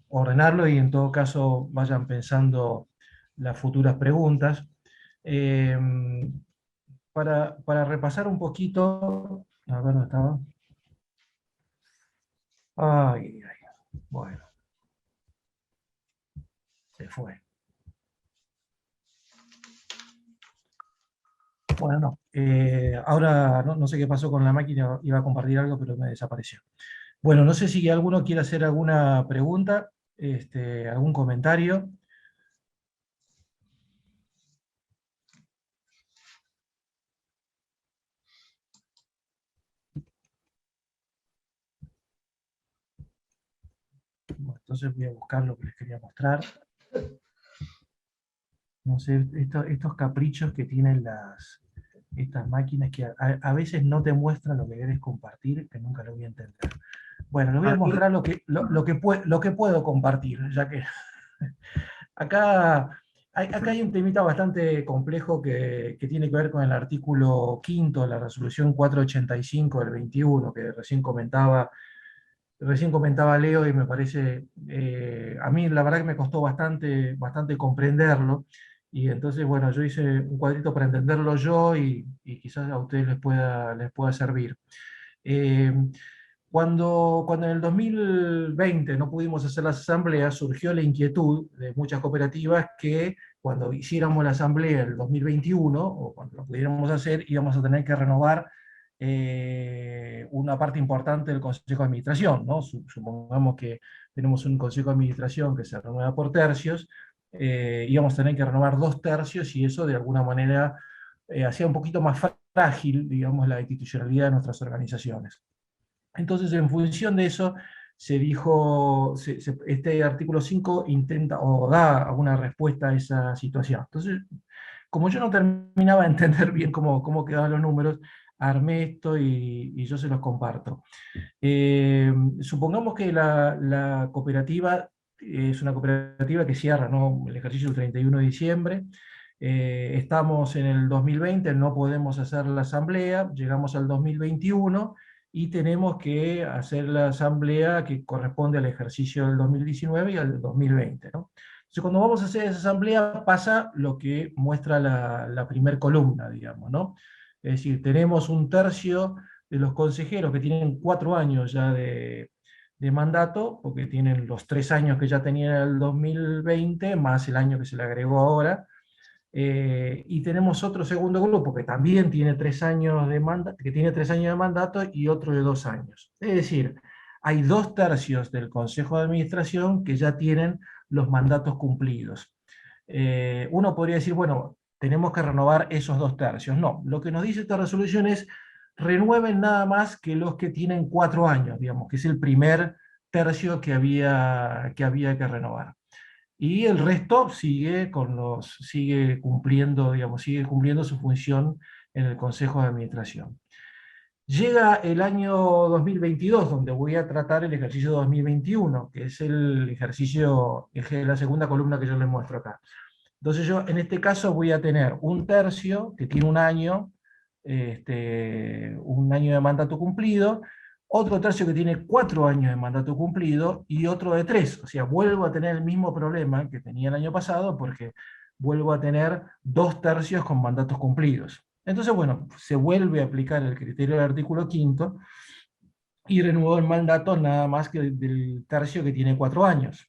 ordenarlo y en todo caso vayan pensando las futuras preguntas. Para repasar un poquito, A ver, ¿dónde estaba? Ay, ay, bueno, se fue. Bueno, no. Ahora no sé qué pasó con la máquina, iba a compartir algo, pero me desapareció. Bueno, no sé si alguno quiere hacer alguna pregunta, algún comentario. Bueno, entonces voy a buscar lo que les quería mostrar. No sé, estos caprichos que tienen estas máquinas que a veces no te muestran lo que querés compartir, que nunca lo voy a entender. Bueno, les voy a mostrar lo que puedo compartir, ya que acá hay un temita bastante complejo que tiene que ver con el artículo 5 de la resolución 485 del 21, que recién comentaba Leo y me parece, a mí la verdad que me costó bastante comprenderlo, y entonces, bueno, yo hice un cuadrito para entenderlo yo y quizás a ustedes les pueda servir. Eh, cuando en el 2020 no pudimos hacer las asambleas, surgió la inquietud de muchas cooperativas que cuando hiciéramos la asamblea el 2021, o cuando lo pudiéramos hacer, íbamos a tener que renovar una parte importante del Consejo de Administración, ¿no? Supongamos que tenemos un Consejo de Administración que se renueva por tercios, íbamos a tener que renovar 2 tercios, y eso de alguna manera hacía un poquito más frágil, digamos, la institucionalidad de nuestras organizaciones. Entonces, en función de eso, se dijo, este artículo 5 intenta o da una respuesta a esa situación. Entonces, como yo no terminaba de entender bien cómo quedaban los números, armé esto y yo se los comparto. Supongamos que la cooperativa es una cooperativa que cierra, ¿no?, el ejercicio el 31 de diciembre. Estamos en el 2020, no podemos hacer la asamblea, llegamos al 2021 y tenemos que hacer la asamblea que corresponde al ejercicio del 2019 y al 2020, ¿no? Entonces, cuando vamos a hacer esa asamblea pasa lo que muestra la primer columna, digamos, ¿no? Es decir, tenemos un tercio de los consejeros que tienen 4 años ya de mandato, porque tienen los 3 años que ya tenían en el 2020, más el año que se le agregó ahora. Y tenemos otro segundo grupo que también tiene 3 años de mandato, y otro de 2 años. Es decir, hay 2 tercios del Consejo de Administración que ya tienen los mandatos cumplidos. Uno podría decir, bueno, tenemos que renovar esos 2 tercios. No, lo que nos dice esta resolución es renueven nada más que los que tienen 4 años, digamos, que es el primer tercio que había que renovar. Y el resto sigue cumpliendo, digamos, sigue cumpliendo su función en el Consejo de Administración. Llega el año 2022, donde voy a tratar el ejercicio 2021, que es el ejercicio, es la segunda columna que yo les muestro acá. Entonces yo, en este caso, voy a tener un tercio que tiene un año de mandato cumplido, otro tercio que tiene 4 años de mandato cumplido y otro de 3. O sea, vuelvo a tener el mismo problema que tenía el año pasado, porque vuelvo a tener 2 tercios con mandatos cumplidos. Entonces, bueno, se vuelve a aplicar el criterio del artículo 5 y renuevo el mandato nada más que del tercio que tiene 4 años.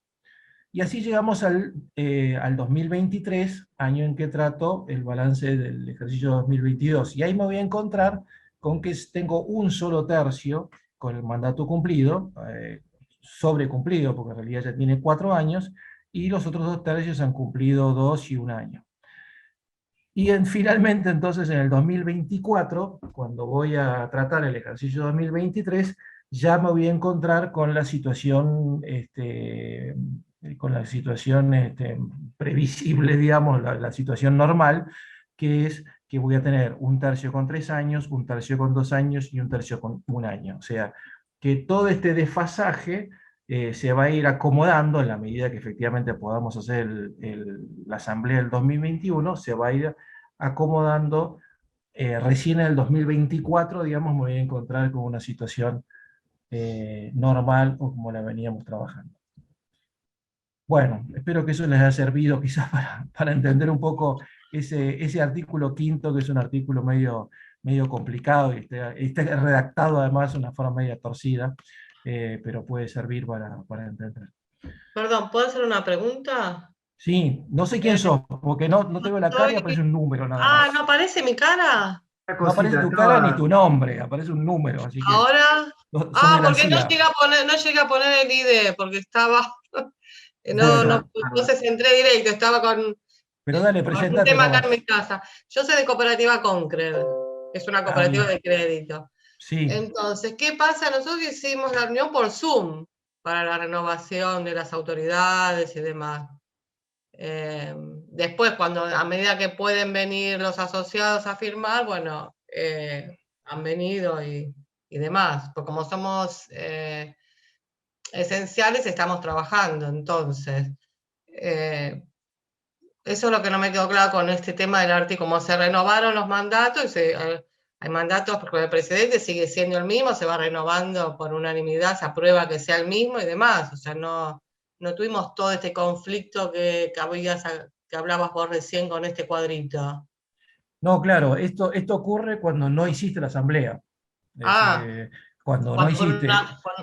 Y así llegamos al 2023, año en que trato el balance del ejercicio 2022. Y ahí me voy a encontrar con que tengo un solo tercio con el mandato cumplido, sobrecumplido, porque en realidad ya tiene 4 años, y los otros 2 tercios han cumplido 2 y 1 año. Y finalmente, entonces, en el 2024, cuando voy a tratar el ejercicio 2023, ya me voy a encontrar con la situación, previsible, digamos, la situación normal, que es que voy a tener un tercio con 3 años, un tercio con 2 años y un tercio con 1 año. O sea, que todo este desfasaje se va a ir acomodando en la medida que efectivamente podamos hacer la asamblea del 2021, se va a ir acomodando. Recién en el 2024, digamos, me voy a encontrar con una situación normal o como la veníamos trabajando. Bueno, espero que eso les haya servido quizás para entender un poco ese artículo 5, que es un artículo medio complicado y está redactado además de una forma media torcida, pero puede servir para entender. Perdón, ¿puedo hacer una pregunta? Sí, no sé quién sos, porque no te veo la cara y Soy... aparece un número nada Ah, más. ¿no aparece mi cara? Una No aparece cosita, tu cara ni estaba, tu nombre, aparece un número, así que Ahora. sos de Ah, la porque no CIA. llegué a poner el ID, porque estaba. Bueno, Entonces entré directo, estaba pero dale, con un presentate tema acá en nomás. mi casa. Yo soy de Cooperativa Concred, que es una Ah, cooperativa bien. de crédito. Sí. Entonces, ¿qué pasa? Nosotros hicimos la reunión por Zoom para la renovación de las autoridades y demás. Después, a medida que pueden venir los asociados a firmar, bueno, han venido y demás. Pues como somos esenciales, estamos trabajando. Entonces, eso es lo que no me quedó claro con este tema del arte, cómo se renovaron los mandatos. Hay mandatos porque el presidente sigue siendo el mismo, se va renovando por unanimidad, se aprueba que sea el mismo y demás. O sea, no tuvimos todo este conflicto que hablabas vos recién con este cuadrito. No, claro, esto ocurre cuando no hiciste la asamblea. Es Ah, decir, cuando no hiciste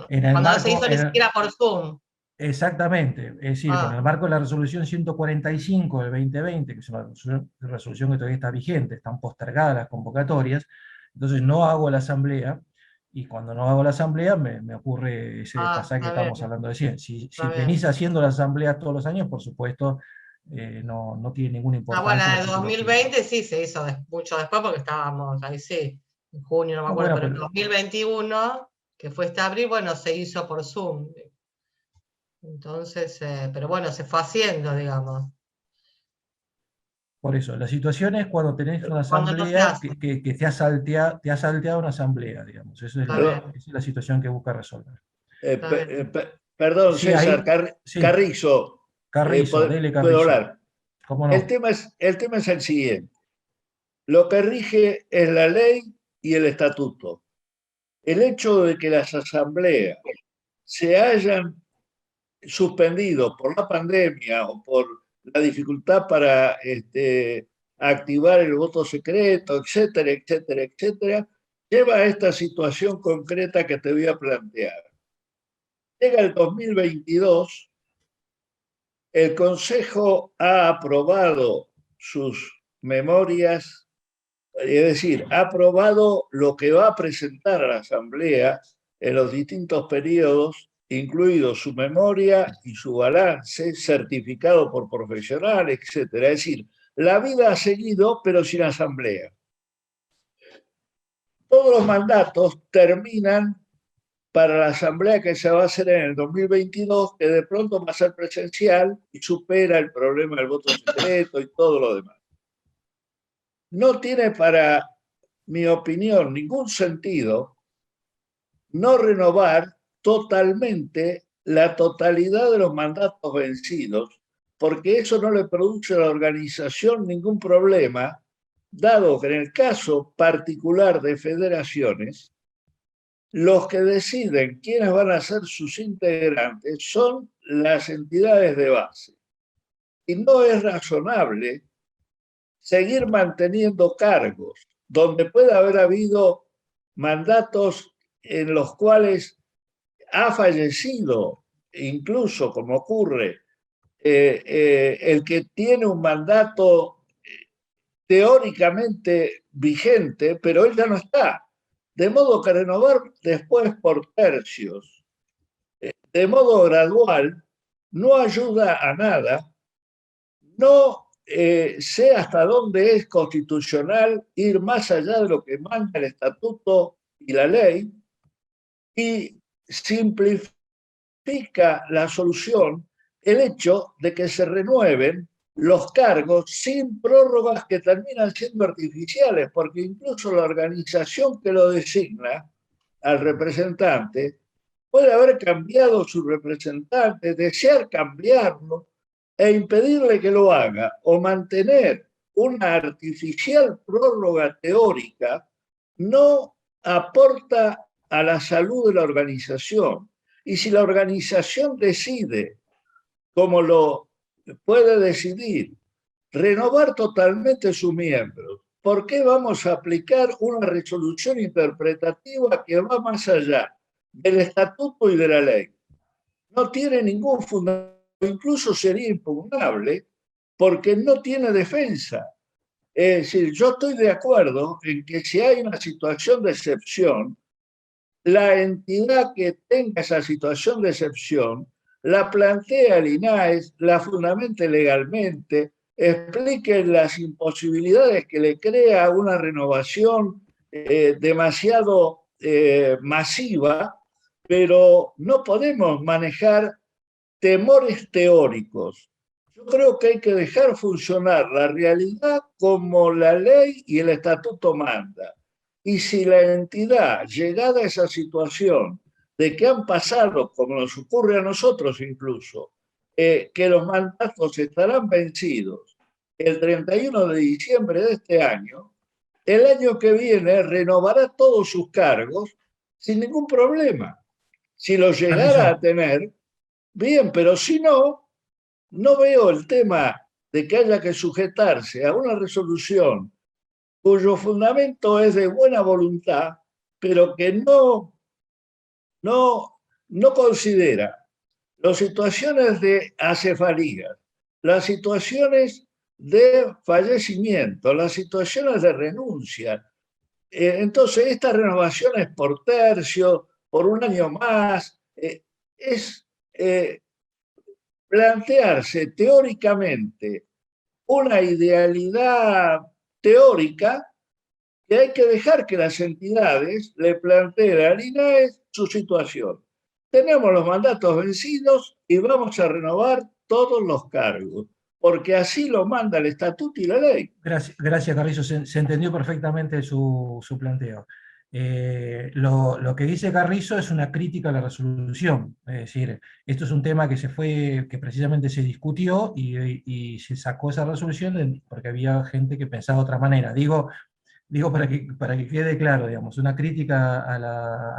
en el cuando no se marco, hizo ni siquiera por Zoom. exactamente, es decir, con el Ah, marco de la resolución 145 del 2020, que es una resolución que todavía está vigente, están postergadas las convocatorias, entonces no hago la asamblea, y cuando no hago la asamblea me ocurre ese pasaje que está estábamos bien, hablando de Si está venís bien. haciendo la asamblea todos los años, por supuesto, no tiene ninguna Ah, bueno, importancia la el de artículo 5. 2020 sí se hizo mucho después porque estábamos ahí, sí, en junio, no me No, acuerdo, bueno, pero en pero 2021, que fue este abril, bueno, se hizo por Zoom. Entonces, pero bueno, se fue haciendo, digamos, por eso, la situación es cuando tenés una cuando no se asamblea hace, que te ha salteado una asamblea, digamos. Eso es está esa bien, es la situación que busca resolver. está bien. Perdón, Sí, César, ahí, sí, Carrizo, Carrizo, dele puedo Carrizo. hablar. ¿Cómo El no? tema es el siguiente. Lo que rige es la ley y el estatuto. El hecho de que las asambleas se hayan suspendido por la pandemia o por la dificultad para activar el voto secreto, etcétera, etcétera, etcétera, lleva a esta situación concreta que te voy a plantear. Llega el 2022, el Consejo ha aprobado sus memorias, es decir, ha aprobado lo que va a presentar a la Asamblea en los distintos periodos, incluido su memoria y su balance certificado por profesionales, etcétera. Es decir, la vida ha seguido, pero sin Asamblea. Todos los mandatos terminan para la asamblea que se va a hacer en el 2022, que de pronto va a ser presencial y supera el problema del voto secreto y todo lo demás. No tiene, para mi opinión, ningún sentido no renovar totalmente la totalidad de los mandatos vencidos, porque eso no le produce a la organización ningún problema, dado que en el caso particular de federaciones, los que deciden quiénes van a ser sus integrantes son las entidades de base. Y no es razonable seguir manteniendo cargos donde puede haber habido mandatos en los cuales ha fallecido, incluso como ocurre, el que tiene un mandato teóricamente vigente, pero él ya no está. De modo que renovar después por tercios, de modo gradual, no ayuda a nada, no sé hasta dónde es constitucional ir más allá de lo que manda el estatuto y la ley, y simplifica la solución el hecho de que se renueven los cargos sin prórrogas que terminan siendo artificiales, porque incluso la organización que lo designa al representante puede haber cambiado su representante, desear cambiarlo e impedirle que lo haga, o mantener una artificial prórroga teórica, no aporta a la salud de la organización. Y si la organización decide, como lo puede decidir, renovar totalmente sus miembros ¿por qué vamos a aplicar una resolución interpretativa que va más allá del estatuto y de la ley? No tiene ningún fundamento, incluso sería impugnable, porque no tiene defensa. Es decir, yo estoy de acuerdo en que si hay una situación de excepción, la entidad que tenga esa situación de excepción la plantea el INAES, la fundamente legalmente, explique las imposibilidades que le crea una renovación demasiado masiva, pero no podemos manejar temores teóricos. Yo creo que hay que dejar funcionar la realidad como la ley y el estatuto manda. Y si la entidad, llegada a esa situación de que han pasado, como nos ocurre a nosotros incluso, que los mandatos estarán vencidos el 31 de diciembre de este año, el año que viene renovará todos sus cargos sin ningún problema. Si los llegara a tener, bien, pero si no, no veo el tema de que haya que sujetarse a una resolución cuyo fundamento es de buena voluntad, pero que no considera las situaciones de acefalías, las situaciones de fallecimiento, las situaciones de renuncia. Entonces, estas renovaciones por tercio, por un año más, es plantearse teóricamente una idealidad teórica que hay que dejar que las entidades le planteen al INAES su situación. Tenemos los mandatos vencidos y vamos a renovar todos los cargos, porque así lo manda el estatuto y la ley. Gracias, Carrizo. Se entendió perfectamente su planteo. Lo que dice Carrizo es una crítica a la resolución. Es decir, esto es un tema que precisamente se discutió y se sacó esa resolución porque había gente que pensaba de otra manera. Digo para que quede claro, digamos, una crítica a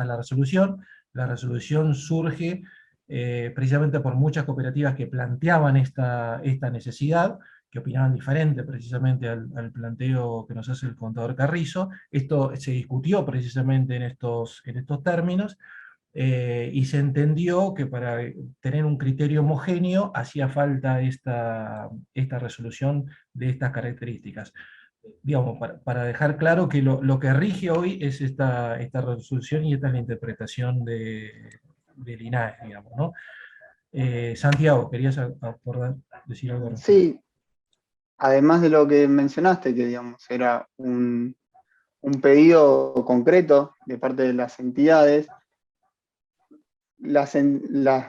la resolución. La resolución surge precisamente por muchas cooperativas que planteaban esta necesidad, que opinaban diferente precisamente al planteo que nos hace el contador Carrizo. Esto se discutió precisamente en estos términos, y se entendió que para tener un criterio homogéneo hacía falta esta resolución de estas características. Digamos, para dejar claro que lo que rige hoy es esta resolución, y esta es la interpretación del INAE, digamos, ¿no? Santiago, ¿querías decir algo? Sí, además de lo que mencionaste, que digamos era un pedido concreto de parte de las entidades,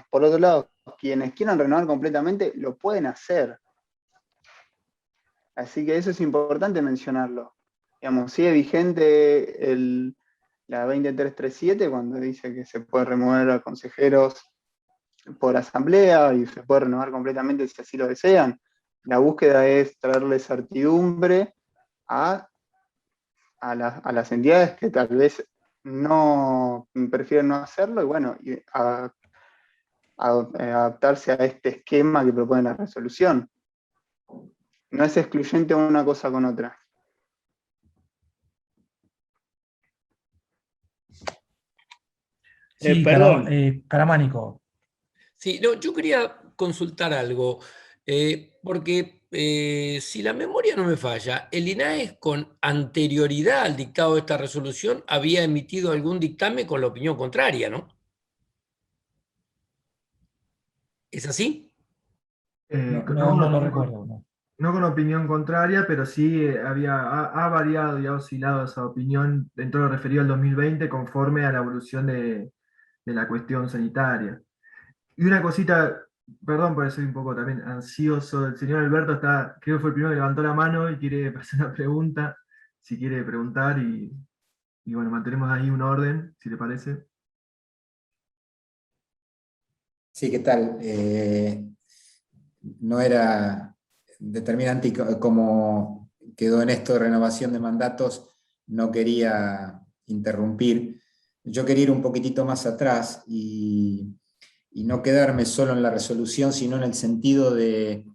por otro lado, quienes quieran renovar completamente lo pueden hacer. Así que eso es importante mencionarlo. Digamos, sigue vigente la 20337 cuando dice que se puede remover a consejeros por asamblea y se puede renovar completamente si así lo desean. La búsqueda es traerle certidumbre a las entidades que tal vez no prefieren no hacerlo, y bueno, adaptarse a este esquema que propone la resolución. No es excluyente una cosa con otra. Sí, Perdón. Caramánico. Sí, no, yo quería consultar algo, porque si la memoria no me falla, el INAES con anterioridad al dictado de esta resolución había emitido algún dictamen con la opinión contraria, ¿no? ¿Es así? No lo recuerdo. No. No con opinión contraria, pero sí ha variado y ha oscilado esa opinión en todo lo referido al 2020 conforme a la evolución de la cuestión sanitaria. Y una cosita, perdón por ser un poco también ansioso, el señor Alberto creo que fue el primero que levantó la mano y quiere hacer una pregunta, si quiere preguntar, y bueno, mantenemos ahí un orden, si le parece. Sí, ¿qué tal? No era determinante, y como quedó en esto de renovación de mandatos, no quería interrumpir. Yo quería ir un poquitito más atrás y no quedarme solo en la resolución, sino en el sentido de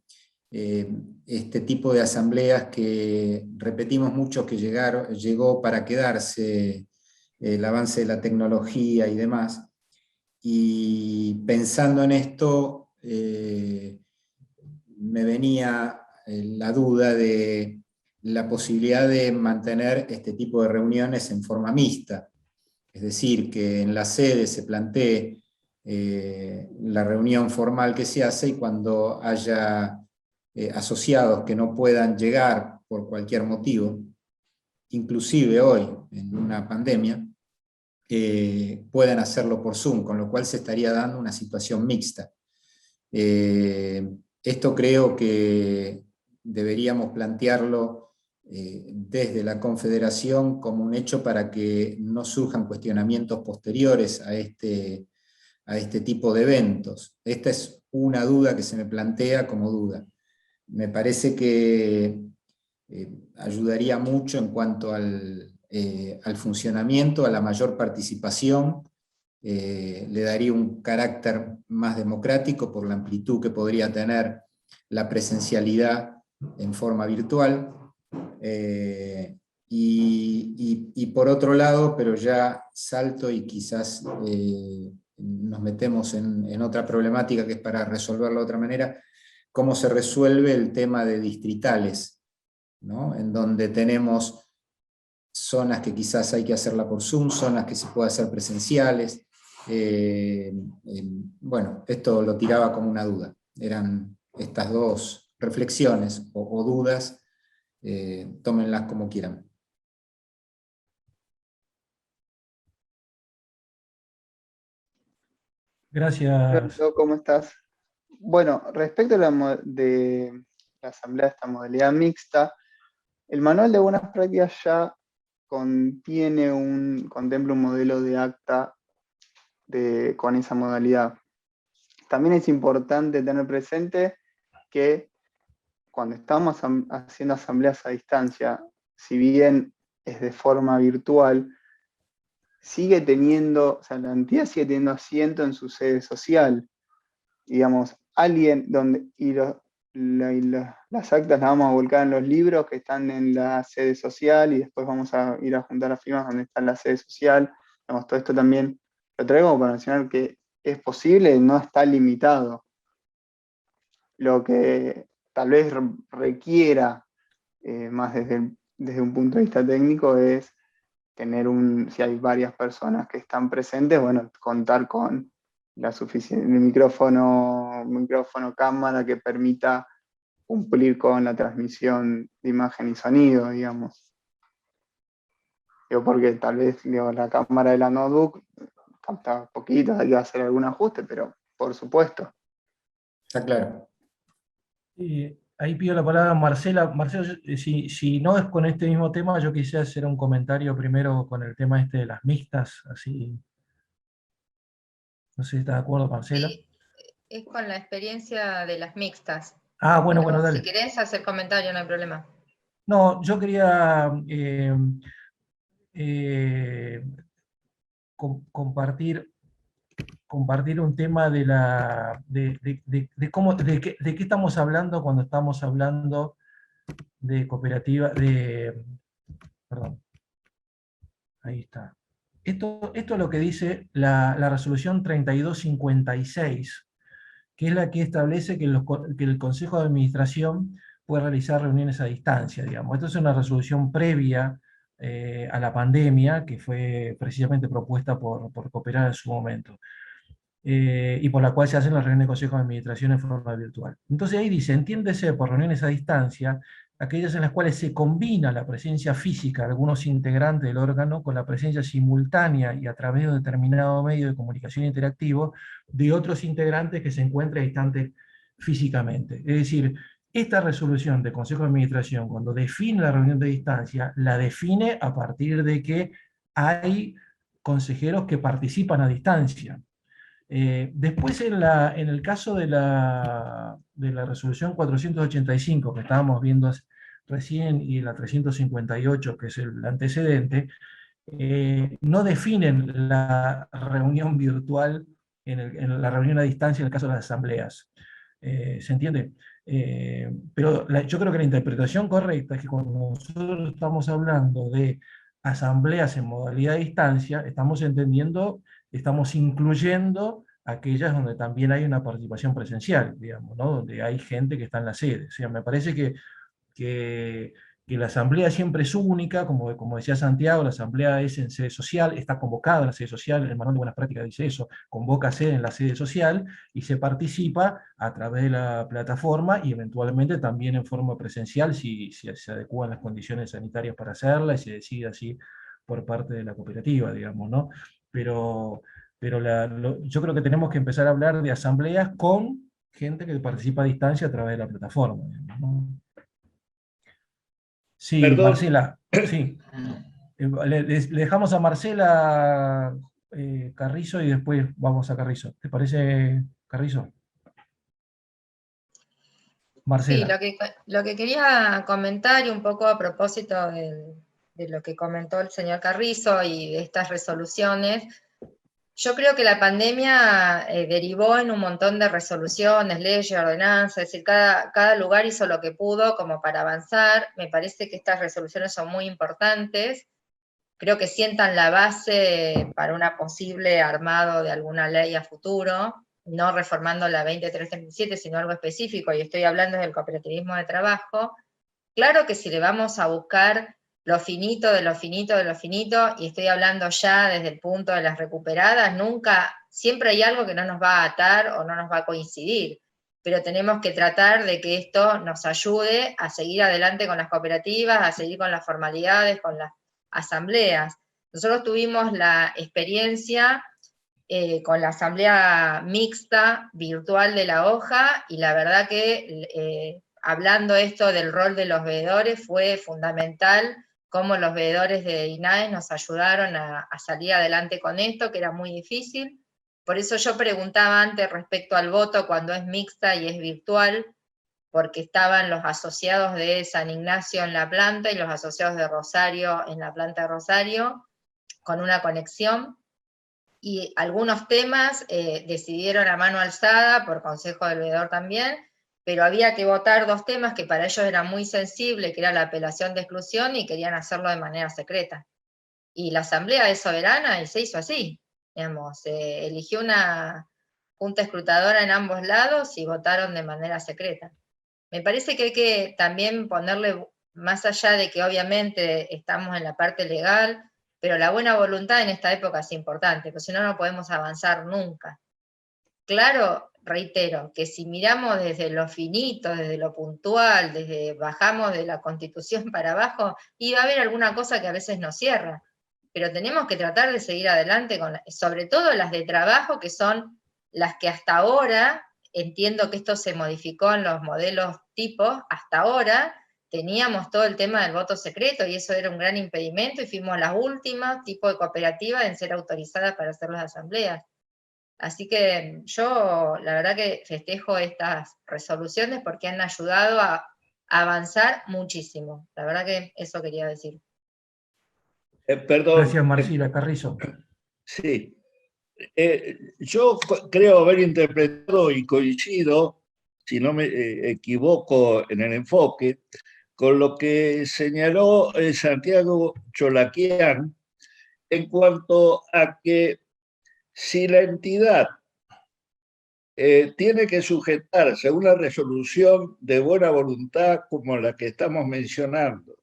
este tipo de asambleas que repetimos mucho que llegó para quedarse, el avance de la tecnología y demás. Y pensando en esto, me venía la duda de la posibilidad de mantener este tipo de reuniones en forma mixta. Es decir, que en la sede se plantee la reunión formal que se hace, y cuando haya asociados que no puedan llegar por cualquier motivo, inclusive hoy, en una pandemia, puedan hacerlo por Zoom, con lo cual se estaría dando una situación mixta. Esto creo que deberíamos plantearlo desde la Confederación como un hecho para que no surjan cuestionamientos posteriores a este tipo de eventos. Esta es una duda que se me plantea como duda. Me parece que ayudaría mucho en cuanto al funcionamiento, a la mayor participación, le daría un carácter más democrático por la amplitud que podría tener la presencialidad en forma virtual. Y por otro lado, pero ya salto y quizás nos metemos en otra problemática que es para resolverlo de otra manera, cómo se resuelve el tema de distritales, ¿no? En donde tenemos zonas que quizás hay que hacerla por Zoom, zonas que se puede hacer presenciales. Bueno, esto lo tiraba como una duda. Eran estas dos reflexiones o dudas, tómenlas como quieran. Gracias. Roberto, ¿cómo estás? Bueno, respecto a de la asamblea de esta modalidad mixta, el manual de buenas prácticas ya contempla un modelo de acta con esa modalidad. También es importante tener presente que cuando estamos haciendo asambleas a distancia, si bien es de forma virtual, sigue teniendo, o sea, la entidad sigue teniendo asiento en su sede social. Digamos, alguien donde, las actas las vamos a volcar en los libros que están en la sede social, y después vamos a ir a juntar las firmas donde está la sede social. Digamos, todo esto también lo traigo para mencionar que es posible, no está limitado. Lo que tal vez requiera más desde un punto de vista técnico es tener si hay varias personas que están presentes, bueno, contar con la suficiente micrófono, cámara que permita cumplir con la transmisión de imagen y sonido, digamos. Porque tal vez la cámara de la notebook capta poquito, hay que hacer algún ajuste, pero por supuesto. Está claro. Ahí pido la palabra a Marcela. Marcela, si no es con este mismo tema, yo quisiera hacer un comentario primero con el tema este de las mixtas, así. No sé si está de acuerdo, Marcela. Sí, es con la experiencia de las mixtas. Ah, bueno, Pero dale. si querés hacer comentario, no hay problema. No, yo quería compartir un tema de qué estamos hablando cuando estamos hablando de cooperativa, perdón, ahí está. Esto es lo que dice la resolución 3256, que es la que establece que el Consejo de Administración puede realizar reuniones a distancia, digamos. Esto es una resolución previa a la pandemia, que fue precisamente propuesta por Cooperar en su momento, y por la cual se hacen las reuniones de Consejo de Administración en forma virtual. Entonces ahí dice, entiéndese por reuniones a distancia aquellas en las cuales se combina la presencia física de algunos integrantes del órgano con la presencia simultánea y a través de un determinado medio de comunicación interactivo de otros integrantes que se encuentran distantes físicamente. Es decir, esta resolución del Consejo de Administración, cuando define la reunión de distancia, la define a partir de que hay consejeros que participan a distancia. Después, en el caso de la resolución 485, que estábamos viendo recién, y la 358, que es el antecedente, no definen la reunión virtual en la reunión a distancia en el caso de las asambleas. ¿Se entiende? Pero yo creo que la interpretación correcta es que cuando nosotros estamos hablando de asambleas en modalidad de distancia, estamos entendiendo, estamos incluyendo aquellas donde también hay una participación presencial, digamos, ¿no? Donde hay gente que está en la sede. O sea, me parece que, que la asamblea siempre es única, como decía Santiago, la asamblea es en sede social, está convocada en la sede social, el manual de buenas prácticas dice eso, convoca sede en la sede social y se participa a través de la plataforma y eventualmente también en forma presencial si se adecúan las condiciones sanitarias para hacerla y se decide así por parte de la cooperativa, digamos, ¿no? Pero, yo creo que tenemos que empezar a hablar de asambleas con gente que participa a distancia a través de la plataforma, digamos, ¿no? Sí, Perdón, Marcela, sí. Le dejamos a Marcela Carrizo y después vamos a Carrizo. ¿Te parece, Carrizo? Sí, Marcela. lo que quería comentar y un poco a propósito de lo que comentó el señor Carrizo y de estas resoluciones, yo creo que la pandemia derivó en un montón de resoluciones, leyes, ordenanzas, es decir, cada lugar hizo lo que pudo como para avanzar. Me parece que estas resoluciones son muy importantes. Creo que sientan la base para un posible armado de alguna ley a futuro, no reformando la 2337, sino algo específico, y estoy hablando del cooperativismo de trabajo. Claro que si le vamos a buscar lo finito de lo finito de lo finito, y estoy hablando ya desde el punto de las recuperadas, siempre hay algo que no nos va a atar o no nos va a coincidir, pero tenemos que tratar de que esto nos ayude a seguir adelante con las cooperativas, a seguir con las formalidades, con las asambleas. Nosotros tuvimos la experiencia con la asamblea mixta virtual de la hoja, y la verdad que hablando esto del rol de los veedores, fue fundamental cómo los veedores de INAE nos ayudaron a salir adelante con esto, que era muy difícil. Por eso yo preguntaba antes respecto al voto cuando es mixta y es virtual, porque estaban los asociados de San Ignacio en la planta y los asociados de Rosario en la planta de Rosario, con una conexión, y algunos temas decidieron a mano alzada, por consejo del veedor también, pero había que votar 2 temas que para ellos eran muy sensibles, que era la apelación de exclusión, y querían hacerlo de manera secreta. Y la asamblea es soberana y se hizo así, digamos, eligió una junta escrutadora en ambos lados y votaron de manera secreta. Me parece que hay que también ponerle, más allá de que obviamente estamos en la parte legal, pero la buena voluntad en esta época es importante, porque si no, no podemos avanzar nunca. Claro, reitero, que si miramos desde lo finito, desde lo puntual, bajamos de la Constitución para abajo, y va a haber alguna cosa que a veces nos cierra, pero tenemos que tratar de seguir adelante, sobre todo las de trabajo, que son las que hasta ahora, entiendo que esto se modificó en los modelos tipos, hasta ahora teníamos todo el tema del voto secreto, y eso era un gran impedimento, y fuimos las últimas tipo de cooperativa en ser autorizadas para hacer las asambleas. Así que yo la verdad que festejo estas resoluciones porque han ayudado a avanzar muchísimo. La verdad que eso quería decir. perdón, Gracias, Marcela Carrizo. sí. Yo creo haber interpretado y coincido, si no me equivoco en el enfoque, con lo que señaló Santiago Cholaquian en cuanto a que si la entidad tiene que sujetarse a una resolución de buena voluntad como la que estamos mencionando,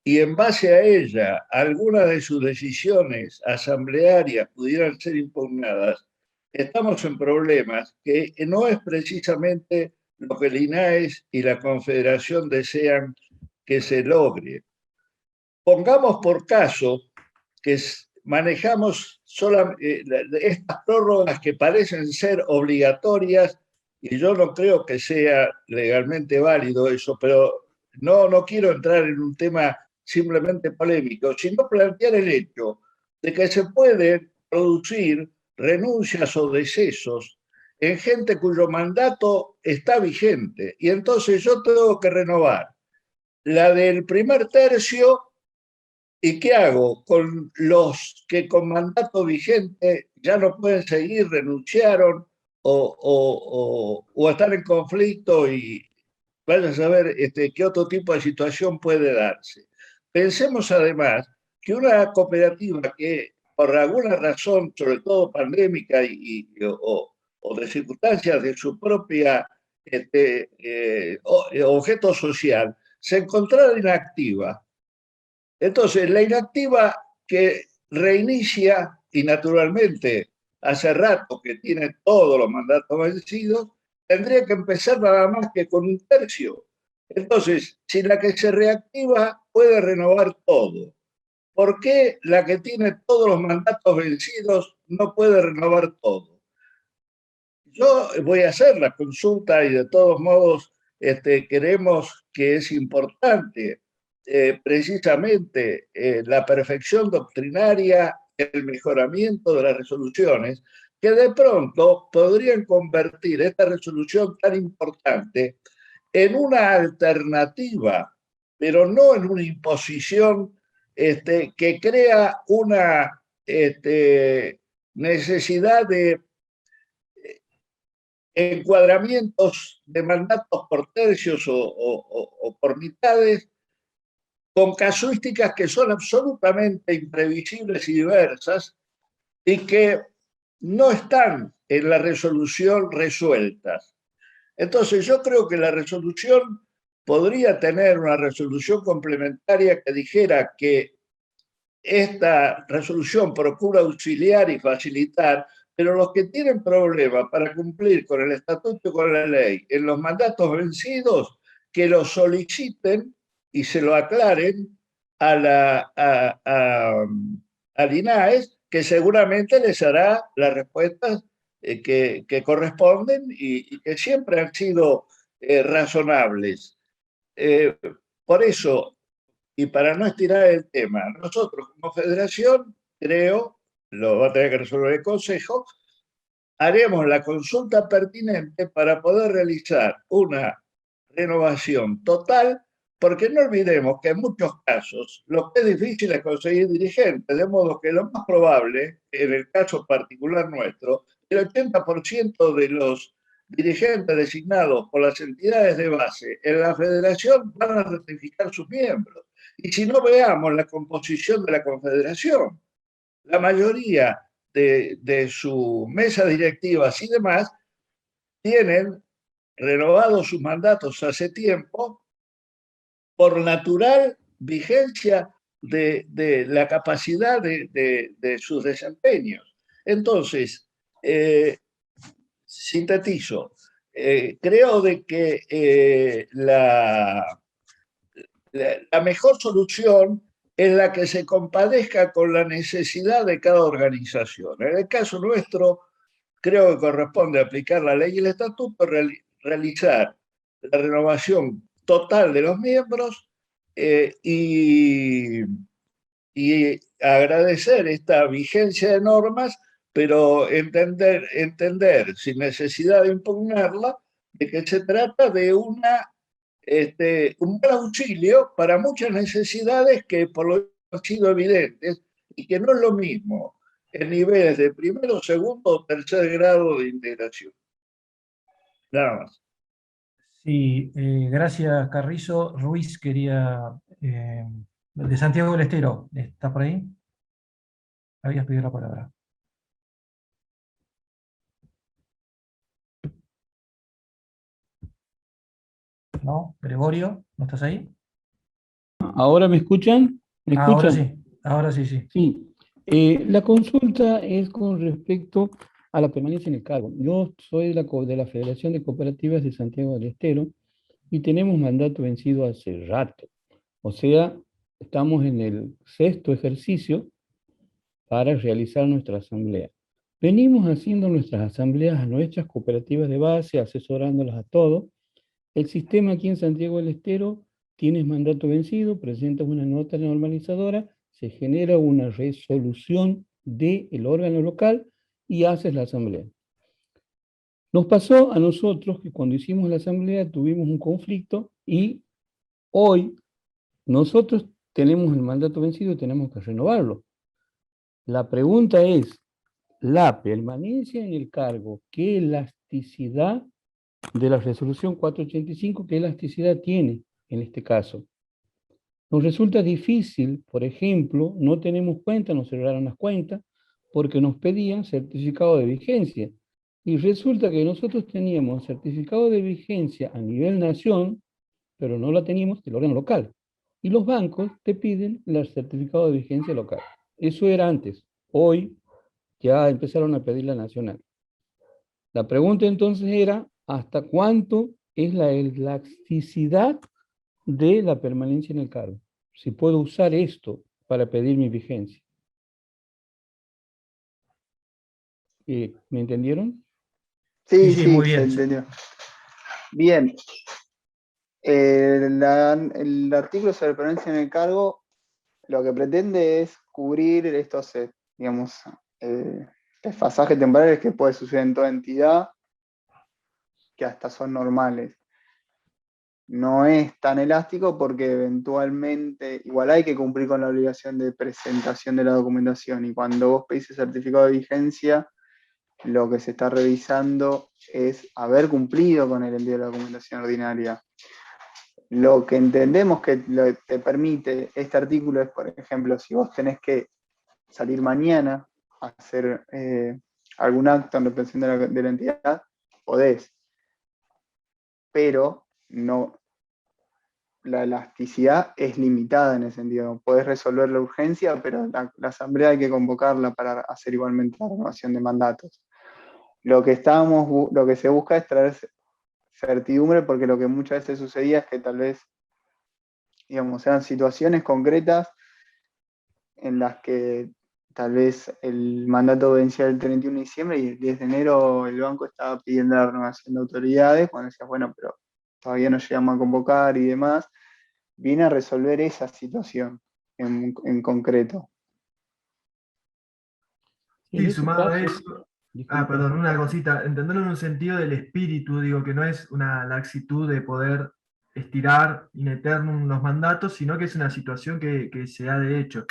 y en base a ella algunas de sus decisiones asamblearias pudieran ser impugnadas, estamos en problemas que no es precisamente lo que el INAES y la Confederación desean que se logre. Pongamos por caso que manejamos estas prórrogas que parecen ser obligatorias, y yo no creo que sea legalmente válido eso, pero no quiero entrar en un tema simplemente polémico, sino plantear el hecho de que se pueden producir renuncias o decesos en gente cuyo mandato está vigente, y entonces yo tengo que renovar la del primer tercio. ¿Y qué hago con los que con mandato vigente ya no pueden seguir, renunciaron o estar en conflicto y vaya a saber qué otro tipo de situación puede darse. Pensemos además que una cooperativa que por alguna razón, sobre todo pandémica o de circunstancias de su propia objeto social, se encontrara inactiva. Entonces, la inactiva que reinicia, y naturalmente hace rato que tiene todos los mandatos vencidos, tendría que empezar nada más que con un tercio. Entonces, si la que se reactiva puede renovar todo, ¿por qué la que tiene todos los mandatos vencidos no puede renovar todo? Yo voy a hacer la consulta y de todos modos creemos que es importante precisamente la perfección doctrinaria, el mejoramiento de las resoluciones, que de pronto podrían convertir esta resolución tan importante en una alternativa, pero no en una imposición que crea una necesidad de encuadramientos de mandatos por tercios o por mitades, con casuísticas que son absolutamente imprevisibles y diversas y que no están en la resolución resueltas. Entonces yo creo que la resolución podría tener una resolución complementaria que dijera que esta resolución procura auxiliar y facilitar, pero los que tienen problemas para cumplir con el estatuto y con la ley en los mandatos vencidos, que lo soliciten y se lo aclaren al INAES, que seguramente les hará las respuestas que corresponden y que siempre han sido razonables. Por eso, y para no estirar el tema, nosotros como federación, creo, lo va a tener que resolver el Consejo, haremos la consulta pertinente para poder realizar una renovación total, porque no olvidemos que en muchos casos lo que es difícil es conseguir dirigentes, de modo que lo más probable, en el caso particular nuestro, el 80% de los dirigentes designados por las entidades de base en la federación van a ratificar sus miembros. Y si no, veamos la composición de la confederación. La mayoría de sus mesas directivas y demás tienen renovados sus mandatos hace tiempo por natural vigencia de la capacidad de sus desempeños. Entonces, sintetizo, creo de que la mejor solución es la que se compadezca con la necesidad de cada organización. En el caso nuestro, creo que corresponde aplicar la ley y el estatuto, realizar la renovación total de los miembros y agradecer esta vigencia de normas, pero entender sin necesidad de impugnarla, de que se trata de un buen auxilio para muchas necesidades que por lo menos han sido evidentes y que no es lo mismo en niveles de primero, segundo o tercer grado de integración. Nada más. Sí, gracias Carrizo. Ruiz quería, de Santiago del Estero, ¿está por ahí? Habías pedido la palabra. ¿No? Gregorio, ¿no estás ahí? ¿Ahora me escuchan? ¿Me escuchan? Ahora sí, sí. Sí. La consulta es con respecto a la permanencia en el cargo. Yo soy de la Federación de Cooperativas de Santiago del Estero y tenemos mandato vencido hace rato. O sea, estamos en el 6º ejercicio para realizar nuestra asamblea. Venimos haciendo nuestras asambleas a nuestras cooperativas de base, asesorándolas a todos. El sistema aquí en Santiago del Estero: tienes mandato vencido, presentas una nota normalizadora, se genera una resolución del órgano local y haces la asamblea. Nos pasó a nosotros que cuando hicimos la asamblea tuvimos un conflicto y hoy nosotros tenemos el mandato vencido y tenemos que renovarlo. La pregunta es, la permanencia en el cargo que las elasticidad de la resolución 485, qué elasticidad tiene en este caso. Nos resulta difícil, por ejemplo, no tenemos cuenta, nos cerraron las cuentas, porque nos pedían certificado de vigencia. Y resulta que nosotros teníamos certificado de vigencia a nivel nación, pero no la teníamos del órgano local. Y los bancos te piden el certificado de vigencia local. Eso era antes. Hoy ya empezaron a pedir la nacional. La pregunta entonces era, ¿hasta cuánto es la elasticidad de la permanencia en el cargo? Si puedo usar esto para pedir mi vigencia. ¿Me entendieron? Sí, Sí, sí, muy se bien. entendió. Bien. El artículo sobre permanencia en el cargo lo que pretende es cubrir estos, digamos, desfasajes temporales que puede suceder en toda entidad, que hasta son normales. No es tan elástico porque eventualmente, igual hay que cumplir con la obligación de presentación de la documentación, y cuando vos pedís el certificado de vigencia, lo que se está revisando es haber cumplido con el envío de la documentación ordinaria. Lo que entendemos que te permite este artículo es, por ejemplo, si vos tenés que salir mañana a hacer algún acto en representación de la entidad, podés, pero no, la elasticidad es limitada en ese sentido. Podés resolver la urgencia, pero la asamblea hay que convocarla para hacer igualmente la renovación de mandatos. Lo que se busca es traer certidumbre, porque lo que muchas veces sucedía es que tal vez, digamos, eran situaciones concretas en las que tal vez el mandato vencía el 31 de diciembre y el 10 de enero el banco estaba pidiendo la renovación de autoridades, cuando decías, bueno, pero todavía no llegamos a convocar y demás. Viene a resolver esa situación en concreto. Sí, sumado a eso, Disculpa. perdón, una cosita, entenderlo en un sentido del espíritu, digo, que no es una laxitud de poder estirar in eternum los mandatos, sino que es una situación que se da de hecho.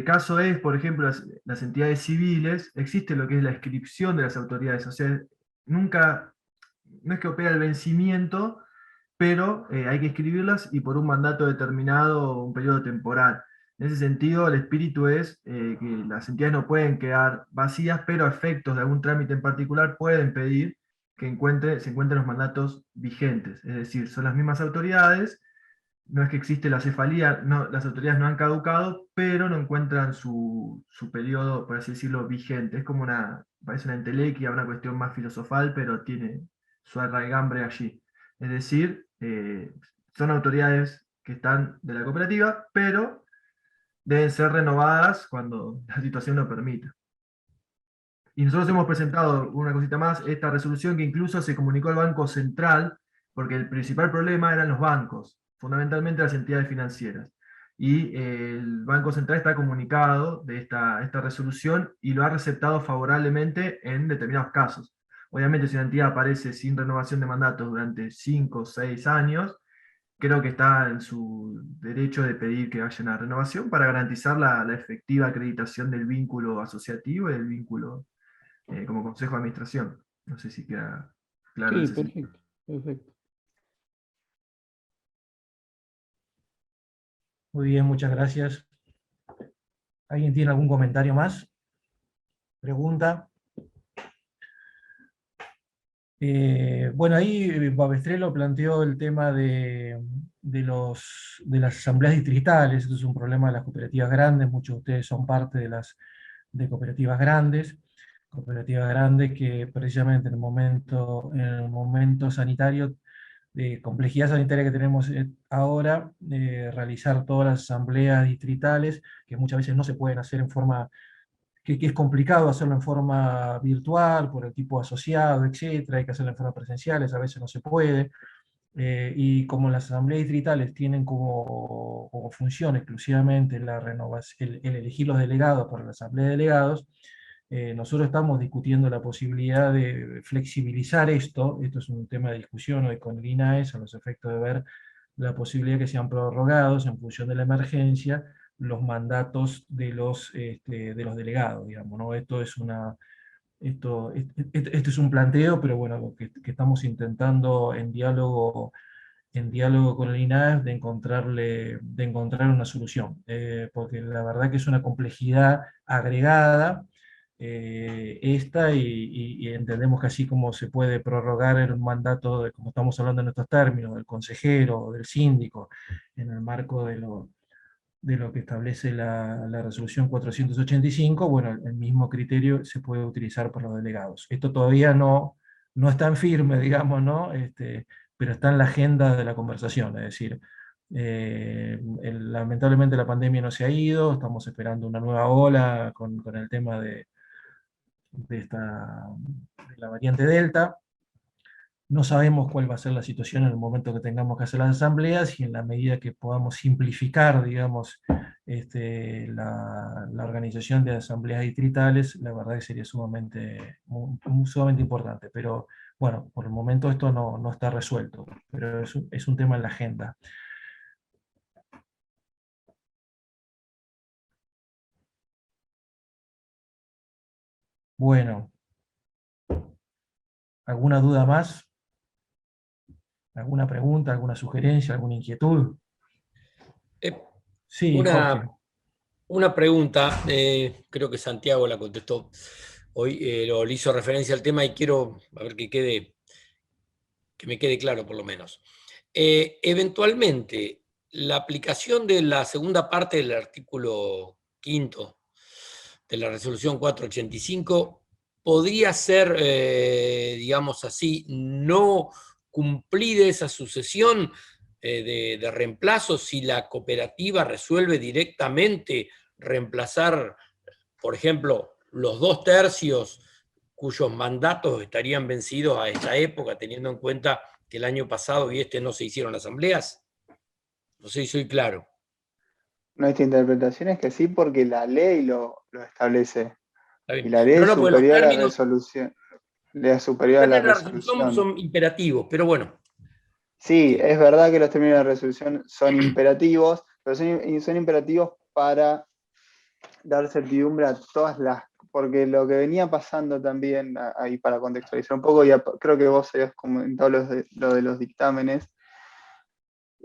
Caso es, por ejemplo, las entidades civiles, existe lo que es la inscripción de las autoridades, o sea, nunca, no es que opera el vencimiento, pero hay que escribirlas y por un mandato determinado, un periodo temporal. En ese sentido, el espíritu es que las entidades no pueden quedar vacías, pero a efectos de algún trámite en particular pueden pedir que se encuentren los mandatos vigentes. Es decir, son las mismas autoridades, no es que existe la cefalía, no, las autoridades no han caducado, pero no encuentran su periodo, por así decirlo, vigente. Es como parece una entelequia, una cuestión más filosofal, pero tiene su arraigambre allí. Es decir, son autoridades que están de la cooperativa, pero deben ser renovadas cuando la situación lo permita. Y nosotros hemos presentado, una cosita más, esta resolución que incluso se comunicó al Banco Central, porque el principal problema eran los bancos, fundamentalmente las entidades financieras. Y el Banco Central está comunicado de esta resolución y lo ha receptado favorablemente en determinados casos. Obviamente, si una entidad aparece sin renovación de mandatos durante 5 o 6 años, creo que está en su derecho de pedir que haya una renovación para garantizar la efectiva acreditación del vínculo asociativo y del vínculo como consejo de administración. No sé si queda claro. Sí, ese sentido. perfecto. Muy bien, muchas gracias. ¿Alguien tiene algún comentario más? ¿Pregunta? Bueno, ahí Babestrello planteó el tema de las asambleas distritales. Esto es un problema de las cooperativas grandes. Muchos de ustedes son parte de cooperativas grandes que precisamente en el momento sanitario, de complejidad sanitaria que tenemos ahora, realizar todas las asambleas distritales, que muchas veces no se pueden hacer en forma, que es complicado hacerlo en forma virtual, por el tipo asociado, etcétera, hay que hacerlo en forma presencial, a veces no se puede. Y como las asambleas distritales tienen como función exclusivamente la renovación, el elegir los delegados para la asamblea de delegados, nosotros estamos discutiendo la posibilidad de flexibilizar esto. Esto es un tema de discusión hoy con el INAES a los efectos de ver la posibilidad que sean prorrogados en función de la emergencia los mandatos de los delegados, digamos, ¿no? Esto es Esto es un planteo, pero bueno, que estamos intentando en diálogo con el INAEF de encontrar una solución, porque la verdad que es una complejidad agregada esta, y entendemos que así como se puede prorrogar el mandato, como estamos hablando en estos términos, del consejero o del síndico, en el marco de lo que establece la resolución 485, bueno, el mismo criterio se puede utilizar por los delegados. Esto todavía no está en firme, digamos, ¿no? Pero está en la agenda de la conversación, es decir, lamentablemente la pandemia no se ha ido, estamos esperando una nueva ola con el tema de la variante Delta. No sabemos cuál va a ser la situación en el momento que tengamos que hacer las asambleas, y en la medida que podamos simplificar, digamos, la organización de asambleas distritales, la verdad que sería sumamente importante. Pero bueno, por el momento esto no está resuelto, pero es un tema en la agenda. Bueno, ¿alguna duda más? ¿Alguna pregunta, alguna sugerencia, alguna inquietud? Sí, Jorge. Una pregunta, creo que Santiago la contestó hoy, le hizo referencia al tema y quiero a ver que me quede claro por lo menos. Eventualmente, la aplicación de la segunda parte del artículo 5 de la resolución 485 podría ser, digamos así, no cumplir esa sucesión de reemplazo si la cooperativa resuelve directamente reemplazar, por ejemplo, los 2/3 cuyos mandatos estarían vencidos a esta época, teniendo en cuenta que el año pasado y no se hicieron asambleas. No sé si soy claro. Nuestra interpretación es que sí, porque la ley lo establece. Y la ley No, es porque los superior a la términos, resolución. Es superior a la resolución. son imperativos, pero bueno. Sí, es verdad que los términos de la resolución son imperativos, pero son imperativos para dar certidumbre a todas las... Porque lo que venía pasando también, ahí para contextualizar un poco, creo que vos habías comentado lo de los dictámenes,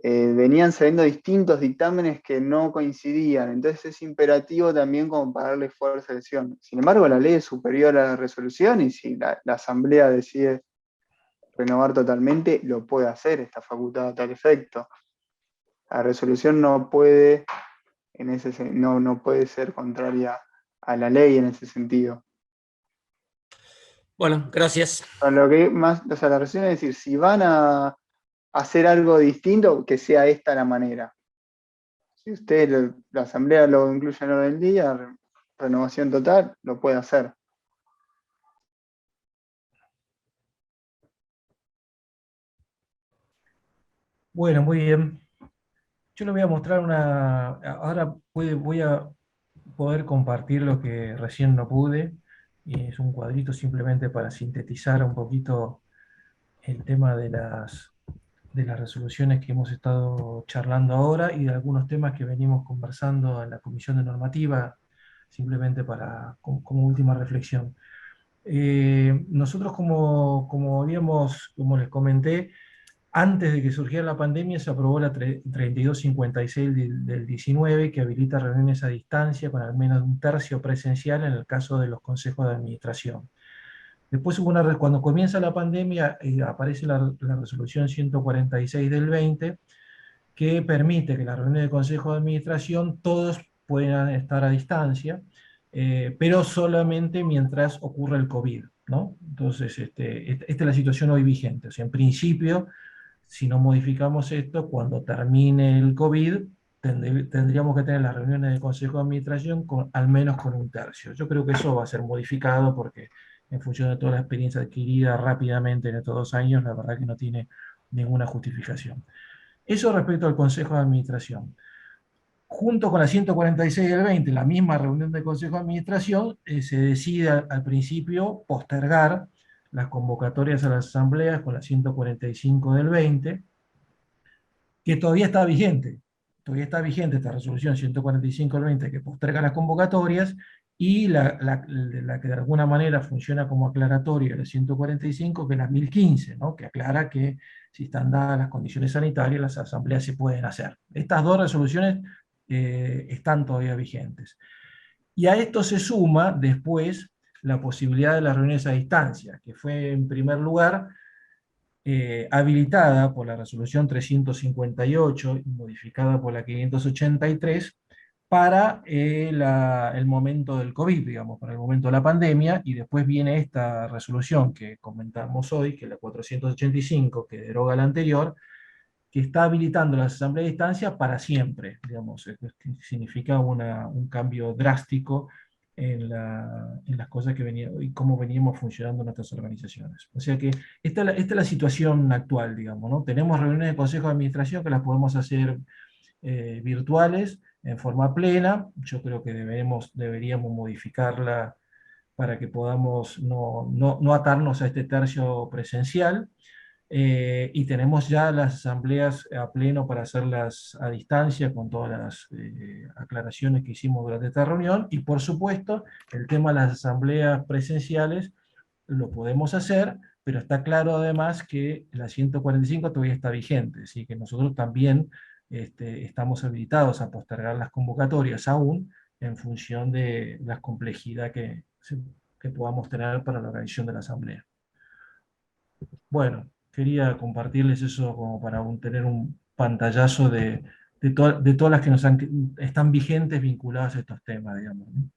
venían saliendo distintos dictámenes que no coincidían, entonces es imperativo también como para darle fuerza a la decisión. Sin embargo, la ley es superior a la resolución, y si la Asamblea decide renovar totalmente, lo puede hacer, está facultado a tal efecto. La resolución no puede, no puede ser contraria a la ley en ese sentido. Bueno, gracias. Lo que más, o sea, la resolución es decir, si van a hacer algo distinto, que sea esta la manera. Si usted, la Asamblea lo incluye en el orden del día, renovación total, lo puede hacer. Bueno, muy bien. Yo le voy a mostrar ahora voy a poder compartir lo que recién no pude, y es un cuadrito simplemente para sintetizar un poquito el tema de las resoluciones que hemos estado charlando ahora, y de algunos temas que venimos conversando en la Comisión de Normativa, simplemente como última reflexión. Nosotros, como les comenté, antes de que surgiera la pandemia, se aprobó la 3256 del 19, que habilita reuniones a distancia con al menos un tercio presencial en el caso de los consejos de administración. Después cuando comienza la pandemia, aparece la resolución 146 del 20, que permite que las reuniones de consejo de administración todos puedan estar a distancia, pero solamente mientras ocurre el COVID, ¿no? Entonces, esta es la situación hoy vigente. O sea, en principio, si no modificamos esto, cuando termine el COVID, tendríamos que tener las reuniones de consejo de administración al menos con un tercio. Yo creo que eso va a ser modificado, porque en función de toda la experiencia adquirida rápidamente en estos 2 años, la verdad que no tiene ninguna justificación. Eso respecto al consejo de administración. Junto con la 146 del 20, la misma reunión del consejo de administración, se decide al principio postergar las convocatorias a las asambleas con la 145 del 20, que todavía está vigente. Todavía está vigente esta resolución 145 del 20, que posterga las convocatorias, y la que de alguna manera funciona como aclaratoria, la 145, que es la 1015, ¿no? Que aclara que si están dadas las condiciones sanitarias, las asambleas se pueden hacer. Estas dos resoluciones están todavía vigentes. Y a esto se suma después la posibilidad de las reuniones a distancia, que fue en primer lugar habilitada por la resolución 358 y modificada por la 583 para el momento del COVID, digamos, para el momento de la pandemia, y después viene esta resolución que comentamos hoy, que es la 485, que deroga la anterior, que está habilitando las asambleas de distancia para siempre, digamos, que significa un cambio drástico en las cosas que venían y cómo veníamos funcionando nuestras organizaciones. O sea que esta es la situación actual, digamos, ¿no? Tenemos reuniones de consejo de administración que las podemos hacer virtuales en forma plena. Yo creo que deberíamos modificarla para que podamos no atarnos a este tercio presencial. Y tenemos ya las asambleas a pleno para hacerlas a distancia con todas las aclaraciones que hicimos durante esta reunión. Y por supuesto, el tema de las asambleas presenciales lo podemos hacer, pero está claro además que la 145 todavía está vigente, así que nosotros también estamos habilitados a postergar las convocatorias aún en función de la complejidad que podamos tener para la organización de la asamblea. Bueno, quería compartirles eso como para tener un pantallazo de todas las que están vigentes vinculadas a estos temas, digamos, ¿no?